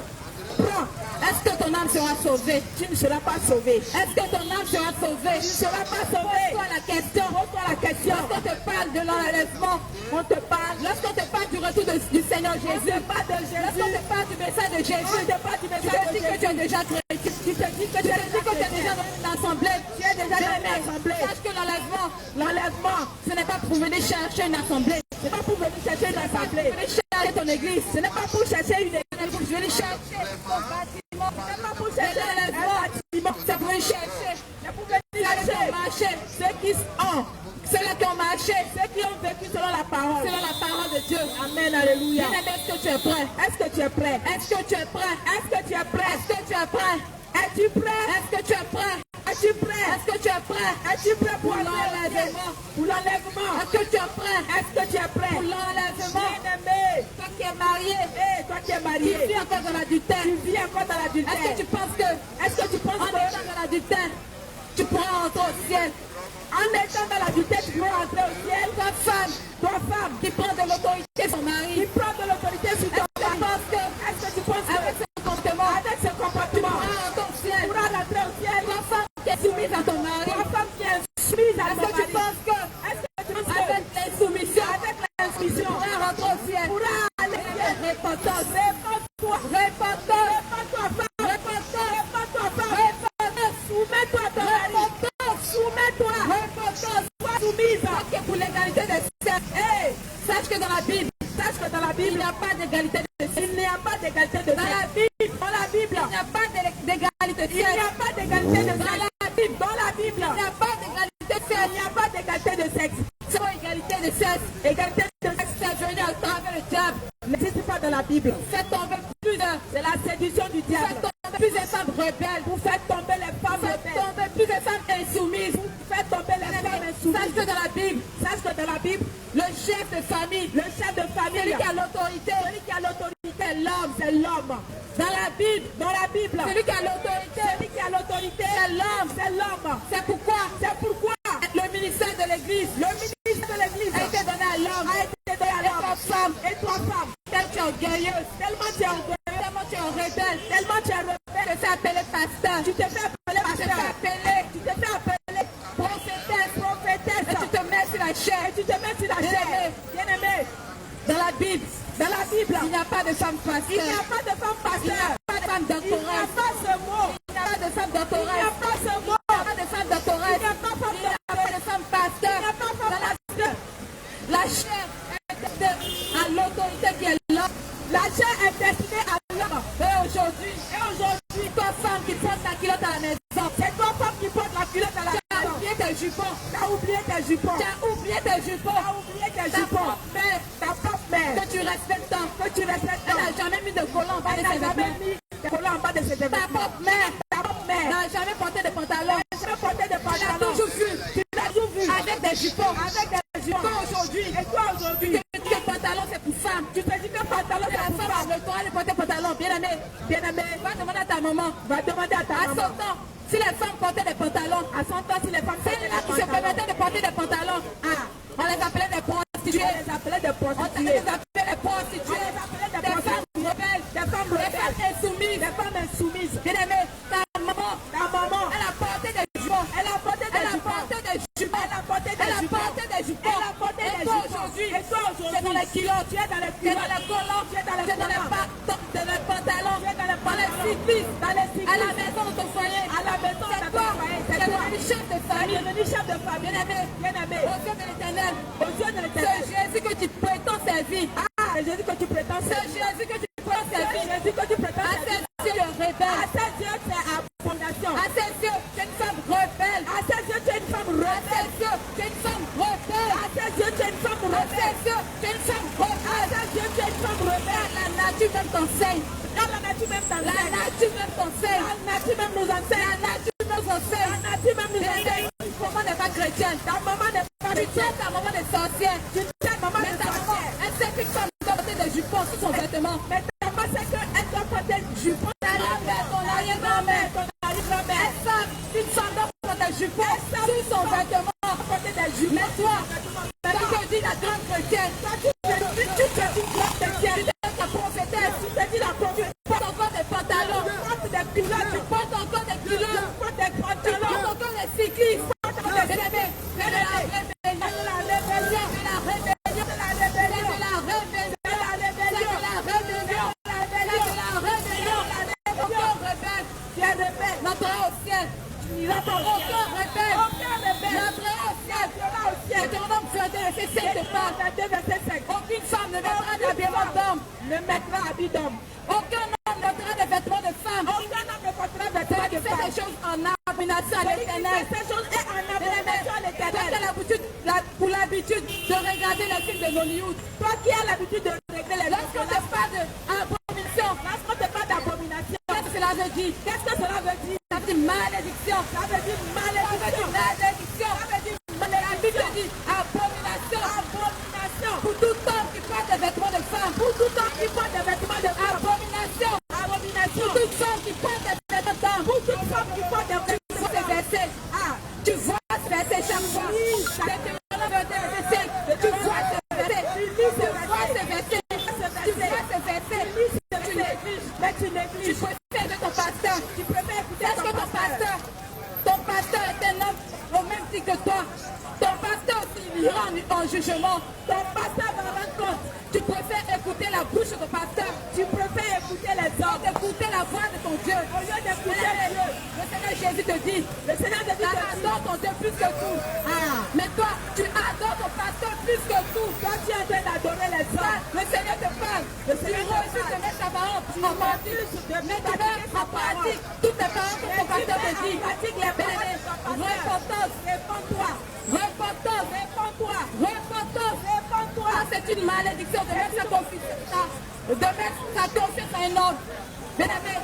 prend, est-ce que ton âme sera sauvée? tu ne seras pas sauvé. Est-ce que ton âme sera sauvée? Tu ne seras pas sauvé. Pose-toi la question. Pose-toi la question. Lorsqu'on te parle de l'enlèvement, On te parle, lorsqu'on te parle du retour du Seigneur on Jésus, te parle de lorsqu'on Jésus, te parle du message de on Jésus, te parle du tu te message de dis que tu es Jésus. déjà chrétien. Tu te dis que tu Tu es te dis que tu es déjà dans une assemblée. Tu es déjà dans une Bien-aimé, assemblée. sache que l'enlèvement, L'enlèvement, ce n'est pas pour venir chercher une assemblée. c'est pas pour venir chercher une Pour assemblée. venir chercher ton église. Ce n'est pas pour chercher une église. C'est pour venir chercher ton bâtiment. Ce n'est pas pour C'est chercher un l'enlèvement. bâtiment. C'est pour venir chercher C'est pour venir ceux qui ont chercher marché. ceux qui ont, Ceux-là qui ont marché ceux qui ont vécu selon la parole. selon la parole de Dieu. Amen, alléluia. Bien-aimé, est-ce que tu es prêt? Est-ce que tu es prêt? Est-ce que tu es prêt? Est-ce que tu es prêt? Est-ce que tu es prêt? Es-tu prêt? Est-ce que tu es prêt? Es-tu prêt? Est-ce que tu es prêt? Es-tu prêt pour Pour l'enlèvement? Pour l'enlèvement. Est-ce que tu es prêt? Est-ce que tu es prêt? Pour l'enlèvement. Bien-aimé, Toi qui es marié, hey, toi qui es tu marié, vis encore dans l'adultère. tu vis encore dans Est-ce que l'adultère. tu penses que, Est-ce que tu penses en étant dans l'adultère, tu pourras rentrer au ciel? en étant dans l'adultère, tu peux rentrer au ciel? Toi femme, Qui prend de l'autorité sur son mari, qui prend de l'autorité sur ton est-ce que tu mari, penses que, est-ce que tu penses avec que ce comportement, avec ce tu comportement, pourras rentrer au tu ciel? pourras rentrer au ciel? Toi femme qui est soumise à ton mari, Toi femme qui est soumise à est-ce ton que tu mari, penses que, est-ce que tu penses avec que l'insoumission, avec tu l'insoumission, pourras rentrer au ciel? tu pourras aller au ciel? Repentance, Réponds-toi, repentance, réponds-toi femme, repentance, réponds-toi femme, repentance, soumets-toi à ton mari, repentance, soumets-toi, repentance. sois soumise. Sache que pour l'égalité des sexes, Hey, sache que dans la Bible, sache que dans la il Bible, n'y a pas d'égalité de sexe. il n'y a pas d'égalité de Dans la sexe. Bible, Dans la Bible, il n'y a pas d'égalité de il n'y sexe. a pas d'égalité de Dans sexe. la Bible, Dans la Bible, il n'y a pas d'égalité de il sexe. n'y a pas d'égalité de sexe. C'est pas égalité de sexe. Égalité de sexe C'est venu à travers le diable. n'existe pas dans la Bible. Fait tomber plus de, C'est la séduction du fait diable. tomber plus de femmes rebelles. Vous faites tomber les femmes Fait rebelles. tomber plus de femmes insoumises. Faites tomber les femmes Sache insoumises. que dans la Bible, Sache que dans la Bible, le chef de famille, le chef de famille, celui qui a l'autorité, celui qui a l'autorité, c'est l'homme. c'est l'homme. Dans la Bible, Dans la Bible, celui qui a l'autorité, celui qui a l'autorité, c'est l'homme. c'est l'homme. C'est pourquoi C'est pourquoi le ministère de l'Église le ministre de l'Église a été donné à l'homme. a été donné à Et l'homme. toi, femme, Et toi, femme, telle tu es orgueilleuse, tellement tu es orgueilleuse, tellement tu es rebelle, tellement tu es tu rebelle, te fais appeler pasteur, tu t'es fait appeler tu te fais pasteur, appeler tu t'es fait appeler prophétesse, prophétesse, et tu te mets sur la chair. et tu te mets sur la chair. Bien-aimé, Dans la Bible, dans la Bible, il n'y a pas de femme il n'y pasteur, a pas de femme il n'y pasteur. a pas de femme Il n'y a doctoresse, pas ce mot. il n'y a pas de femme Il n'y a doctoresse, pas ce mot. il n'y a pas de femme doctoresse, Il n'y a pas femme il n'y a pas de femme pasteur. Il n'y a pas femme Dans pasteur. la chair est destinée à l'autorité qui est l'homme. La chair est destinée à l'homme. Et aujourd'hui, toi femme qui porte ta culotte à la maison, C'est toi, femme, qui porte la culotte à la tu as maison. oublié tes jupons, Tu as oublié tes jupons. tu as oublié tes jupons, Tu as oublié tes ta jupons. propre mère Ta propre mère. que tu respectes tant, Que tu respectes. elle n'a jamais mis de collant en bas de Elle ses n'a jamais vêtements. mis des collants en bas de ses Ta vêtements. propre mère Ta propre mère. n'a jamais porté de pantalon. Elle n'a porté de Tu l'as pantalon. toujours vu Tu l'as toujours vu. avec des jupons. Avec des jupons. Toi aujourd'hui, Et toi aujourd'hui, que pantalon c'est pour femme. tu te dis que pantalon Et la c'est pour femme femme. a le droit de porter pantalon, bien aimé. Bien aimé, Va demander à ta maman. va demander à ta À maman. son temps, si les femmes portaient des pantalons, à 100 ans, si les femmes qui se permettaient de porter des pantalons, on les appelait des prostituées. On les appelait des prostituées. Des femmes rebelles, des femmes insoumises, des femmes insoumises. Bien aimé, ta maman, elle a porté des jupons. Elle a porté des jupons. Et toi aujourd'hui, tu es dans les kilos, tu es dans les collants, tu es dans les pantalons, tu es dans les cyclistes, à la maison de ton foyer. C'est toi, devenu chef de famille. Bien-aimé, aux yeux de l'Éternel, c'est Jésus que tu prétends servir. C'est Jésus que tu prétends servir. À ses yeux, rebelle. À ses yeux, tu es abomination. À ses yeux, tu es une femme rebelle. À ses yeux, tu es une femme rebelle. À ses yeux, tu es une femme rebelle. À ses yeux, tu es une femme rebelle. À ses yeux, tu es une femme rebelle. À ses yeux, tu es une femme rebelle. La nature même t'enseigne. La nature même t'enseigne. La nature même nous enseigne. Maman n'est pas chrétienne. Ta maman n'est pas chrétienne. Ta maman est sorcière. Elle sait qu'une femme doit porter des jupons sous son vêtement. Mais ta maman sait qu'elle doit porter des jupons. Ton arrière-grand-mère. Une femme doit porter des jupons sous son vêtement. Mais toi, que dit la grande chrétienne, tu te dis la prophétesse, tu te dis la prophétesse, tu portes encore des pantalons, tu portes encore des culottes, tu portes encore des cyclistes, aucune femme ne mettra d'habillement d'homme, ne mettra habit d'homme. Aucun homme ne mettra des vêtements de femme. Aucun homme ne portera des vêtements de femme. Fait des choses en abomination à l'Éternel. Pour l'habitude de regarder les films de Hollywood. Toi qui as l'habitude de regarder les films. Lorsqu'on te parle d'abomination, qu'est-ce que cela veut dire? Ça veut dire malédiction. La Bible dit abomination. Pour tout homme qui porte des vêtements de femme. Abomination. Pour toute femme qui porte des vêtements d'homme. Tu vois ce verset chaque fois. Tu vois ce verset. Mais tu négliges. Tu préfères écouter ton pasteur. Est-ce que ton pasteur est un homme au même titre que toi? Ton pasteur aussi ira en jugement. Ton pasteur va rendre compte. Tu préfères écouter la bouche de ton pasteur. Tu préfères écouter les hommes. Écouter la voix de ton Dieu. Au lieu d'écouter Dieu. Le Seigneur Jésus te dit. Adore ton Dieu plus que tout. Mais toi, tu adores ton pasteur plus que tout. Toi, tu es en train d'adorer les hommes. Le Seigneur te parle. Le Seigneur te de mettre ta parole en pratique. En pratique. Toutes les paroles que ton pasteur te dit. Réponds-toi. C'est une malédiction de mettre sa confiance à un homme. Bien-aimé,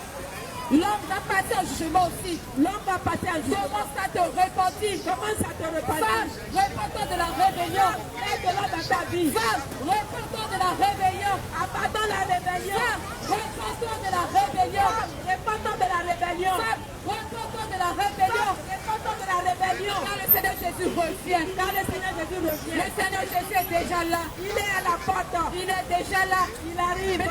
l'homme va passer en jugement aussi. Commence à te repentir. Femme, réponds-toi de la rébellion. Dans ta vie. Femme, réponds-toi de la rébellion. Abandonne la rébellion. Femme, réponds-toi de la rébellion. Femme, réponds-toi de la rébellion. Car le Seigneur Jésus revient. Le Seigneur Jésus est déjà là. Il est à la porte. Il est déjà là. Il arrive. Mais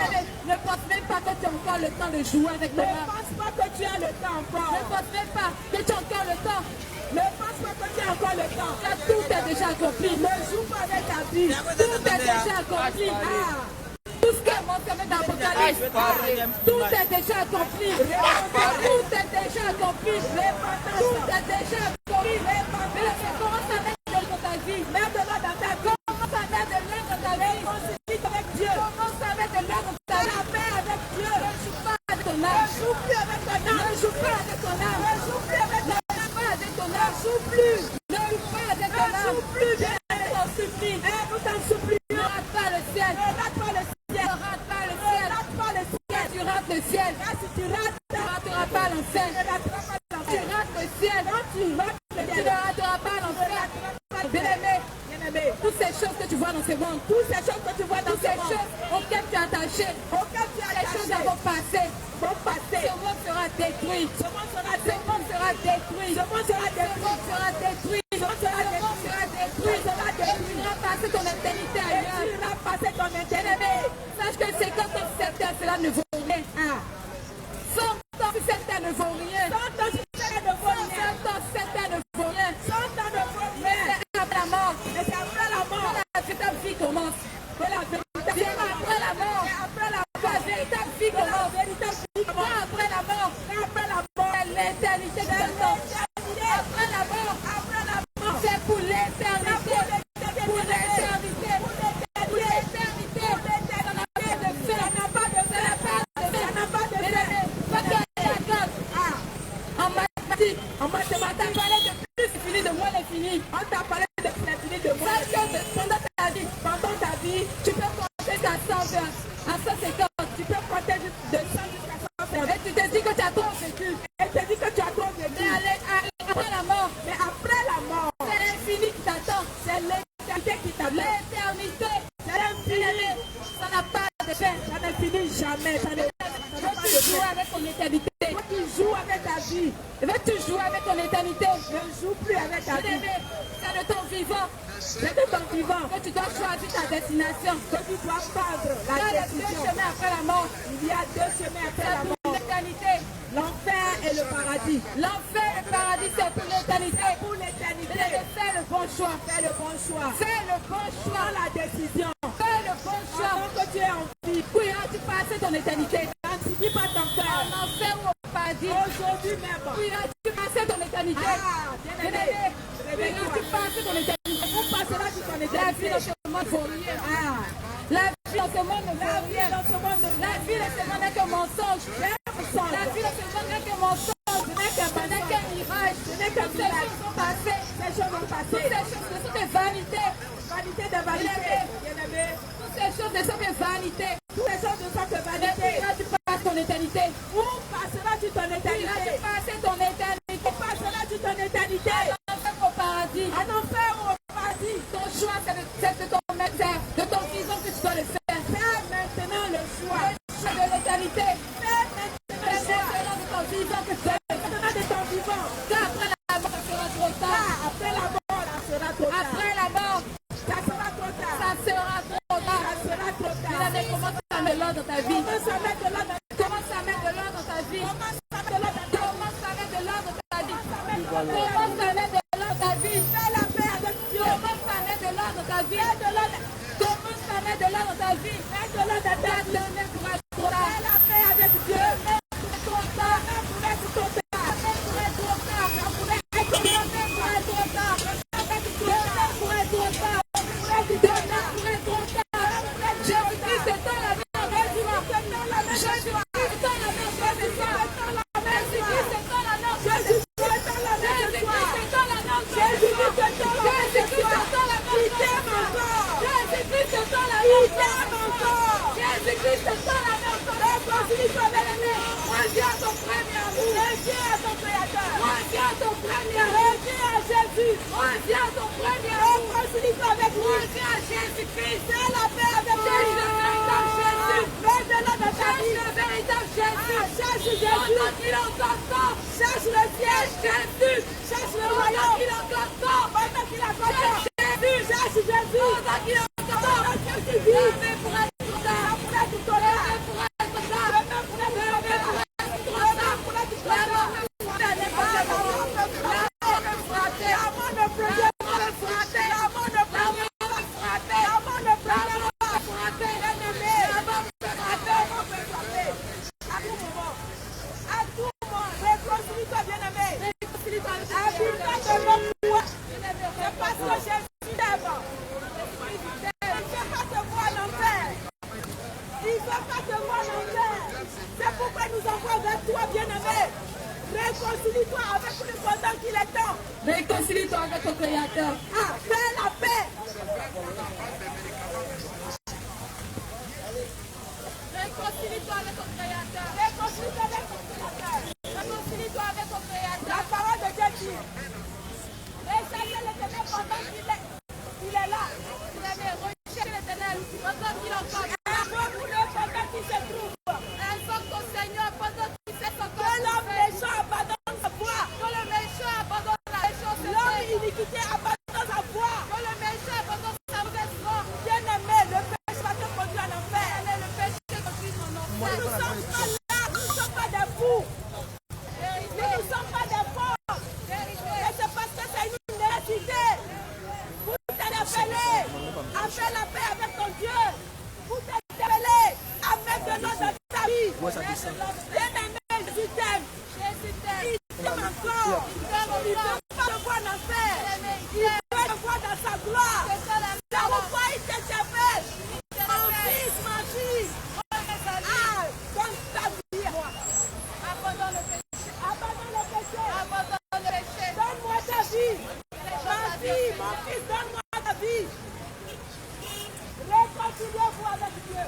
ne pense même pas que tu as encore le temps de jouer avec ton âme. Ne pense pas que tu as le temps encore. Ne pense même pas que tu as encore le temps. Car tout est déjà accompli. Ne joue pas avec ta vie. Tout est déjà accompli. Tout ce qui est mentionné dans l'Apocalypse, tout est déjà accompli. Commence à mettre de l'œil dans ta vie. Commence à mettre de l'œil dans ta vie. Commence à mettre de l'œil dans ta vie. Ne joue pas avec ton âme. Ne joue pas avec ton âme. Ne joue pas avec ton âme. Nous t'en supplions. Ne rate pas le ciel. Tu rates le ciel. Tu ne rateras pas l'enfer. Tu rates le ciel. Tu ne rateras pas l'enfer. Bien-aimé, toutes ces choses que tu vois dans ce monde, toutes ces choses auxquelles tu es attaché, les choses vont passer. Ce monde sera détruit. Ce monde sera détruit. après la mort. Mais c'est après la mort. La véritable vie commence. Que la véritable C'est après la mort. après la La véritable vie commence. véritable vie commence. Après la mort. Après la mort. C'est l'éternité qui t'attend. Après la mort. Après la mort. C'est pour l'éternité. Pour l'éternité. Pour l'éternité. Ça n'a pas de fin. Ça n'a pas de fin. Ça n'a pas de fin. Pas que en mathématiques. En mathématiques, On t'a parlé de plus fini, de moins l'infini. on t'a parlé de l'infini de moi. Pendant ta vie, tu peux compter à 100 heures, à 150. Tu peux compter de 100 jusqu'à 150. Et tu te dis que tu as trop vécu. Et tu dis que tu as trop vécu. Mais après la mort, Mais après la mort, c'est l'infini qui t'attend. c'est l'éternité qui t'attend. L'éternité, C'est l'infini. ça n'a pas de fin. Ça ne finit jamais. Ça ne Veux-tu jouer avec ton éternité? Toi qui joues avec ta vie, Veux-tu jouer avec ton éternité? ne joue plus avec ta vie. Bien-aimé, c'est de ton vivant C'est de ton vivant que tu dois choisir ta destination. que tu dois prendre Il y la a les deux décision. chemins après la mort. Il y a deux chemins après C'est la pour mort. l'éternité. L'enfer et le paradis. L'enfer et le paradis, c'est pour l'éternité. Pour l'éternité, Fais le bon choix. fais le bon choix. Fais le bon choix. Prends la décision. Fais le bon choix. Pendant que tu es en vie, Où iras-tu passer ton éternité? n'anticipe pas ton cœur. En enfer ou au paradis? Aujourd'hui même. Où iras-tu passer ton éternité? Ah, bien-aimé, Où réveille-toi. iras-tu passer ton éternité? Où passeras-tu ton La vie éternité? dans ce monde vaut rien. Ah, La vie dans ce monde ne vaut la vie rien. dans ce monde, La vie dans ce monde n'est qu'un mensonge. La vie dans ce monde n'est qu'un mensonge. Ce n'est qu'un mirage. ce n'est qu'un Toutes ces mirage. choses sont passées. Ces choses vont Toutes passer. ces choses ne sont des vanités. Vanité de vanité. Bien-aimé, Toutes ces choses ne sont des vanités. tous les choses ne sont que Et où vanité. iras-tu passer ton éternité? Où passeras-tu ton Où iras-tu éternité? passer ton éternité? Où passeras-tu ton éternité? En enfer ou au paradis? En enfer ou au paradis? Ton choix, c'est de ton maître, de ton vivant que tu dois le faire. Fais maintenant le choix. Le choix de l'éternité. Fais maintenant le C'est choix. maintenant de ton vivant que tu dois le faire. Maintenant de ton vivant. Car après la mort, ça sera trop tard. Ah, après la mort, ça sera trop tard. Après la mort, Ça sera trop tard. ça sera trop tard. Ça sera trop Il tard. a des commence à mettre l'ordre dans ta vie. Commence à mettre de l'ordre. Commence à mettre de l'ordre dans ta vie. Commence à mettre de l'ordre. Commence à mettre de l'ordre dans ta vie. Commence Commence à mettre de l'ordre dans ta vie. Fais la paix avec Dieu. Commence à mettre de l'ordre dans ta vie. Fais de l'ordre. Commence à mettre de l'ordre dans ta vie. Fais de l'ordre dans ta vie. Demain pourra être trop tard. Fais la paix avec Dieu. Demain pourra être trop tard. Demain pourrait être trop tard. Demain pourra être trop tard. Ça pourrait être trop tard. Demain pourra être trop tard. Avec Dieu. Demain pourra être trop tard. Demain pourra être trop tard. Jésus-Christ est dans la vie. Jésus-Christ est dans la vie. Jésus-Christ est dans la vie. Jésus-Christ est dans la vie. Jésus-Christ est dans la vie. Jésus-Christ est dans la vie. Jésus-Christ est dans la vie. Jésus-Christ est dans la vie. Il t'aime encore. Jésus-Christ est dans la vie. Il t'aime encore. Jésus-Christ est dans la vie. Réconcilie-toi avec lui. Reviens à ton premier amour. Reviens à ton Créateur. Reviens à ton premier amour. Reviens à Jésus. Reviens à ton premier amour. Réconcilie-toi avec lui. Reviens à Jésus-Christ. Fais la paix avec Cherche le véritable Jésus. Mets de l'ordre dans ta Cherche vie. le véritable Jésus. Ah, cherche Pendant Jésus. qu'il est encore temps. Cherche le ciel. Jésus. Cherche le Pendant royaume. qu'il est encore temps. Pendant qu'il a fait Cherche Jésus. cherche Jésus. Pendant qu'il est encore temps. Pendant que tu vis. Demain pourra être trop tard. Ça pourrait être trop tard. Demain pourra être trop tard. Demain pourrait être trop tard. Demain pourrait être trop tard. La mort me frappe. La mort ne frappe. La mort ne frappe. La mort ne frappe. La mort ne frappe. Bien-aimé. La mort me frappe. La mort me frappe. À tout moment. À tout moment. Réconcilie-toi, bien-aimé. Habille-toi de l'homme toi. C'est parce que Jésus t'aime. Il ne fait pas te voir en enfer. Il ne fait pas te voir en enfer. C'est pourquoi nous envoie vers toi, bien-aimé. Réconcilie-toi avec lui pendant qu'il est temps. Réconcilie-toi avec ton Créateur. Ah, fais la paix. Réconcilie-toi avec ton Créateur. Réconcilie-toi avec ton Créateur. Réconcilie-toi avec ton Créateur. La parole de Dieu dit. Et Samuel était pendant qu'il est gloire. C'est mon foyer que tu as fait. Mon fils, ma fille. Ah, donne ta vie à moi. Abandonne le péché. Abandonne le péché. Abandonne le péché. Donne-moi ta vie. Ma fille, mon fils, donne-moi ta vie. Réconciliez-vous avec Dieu.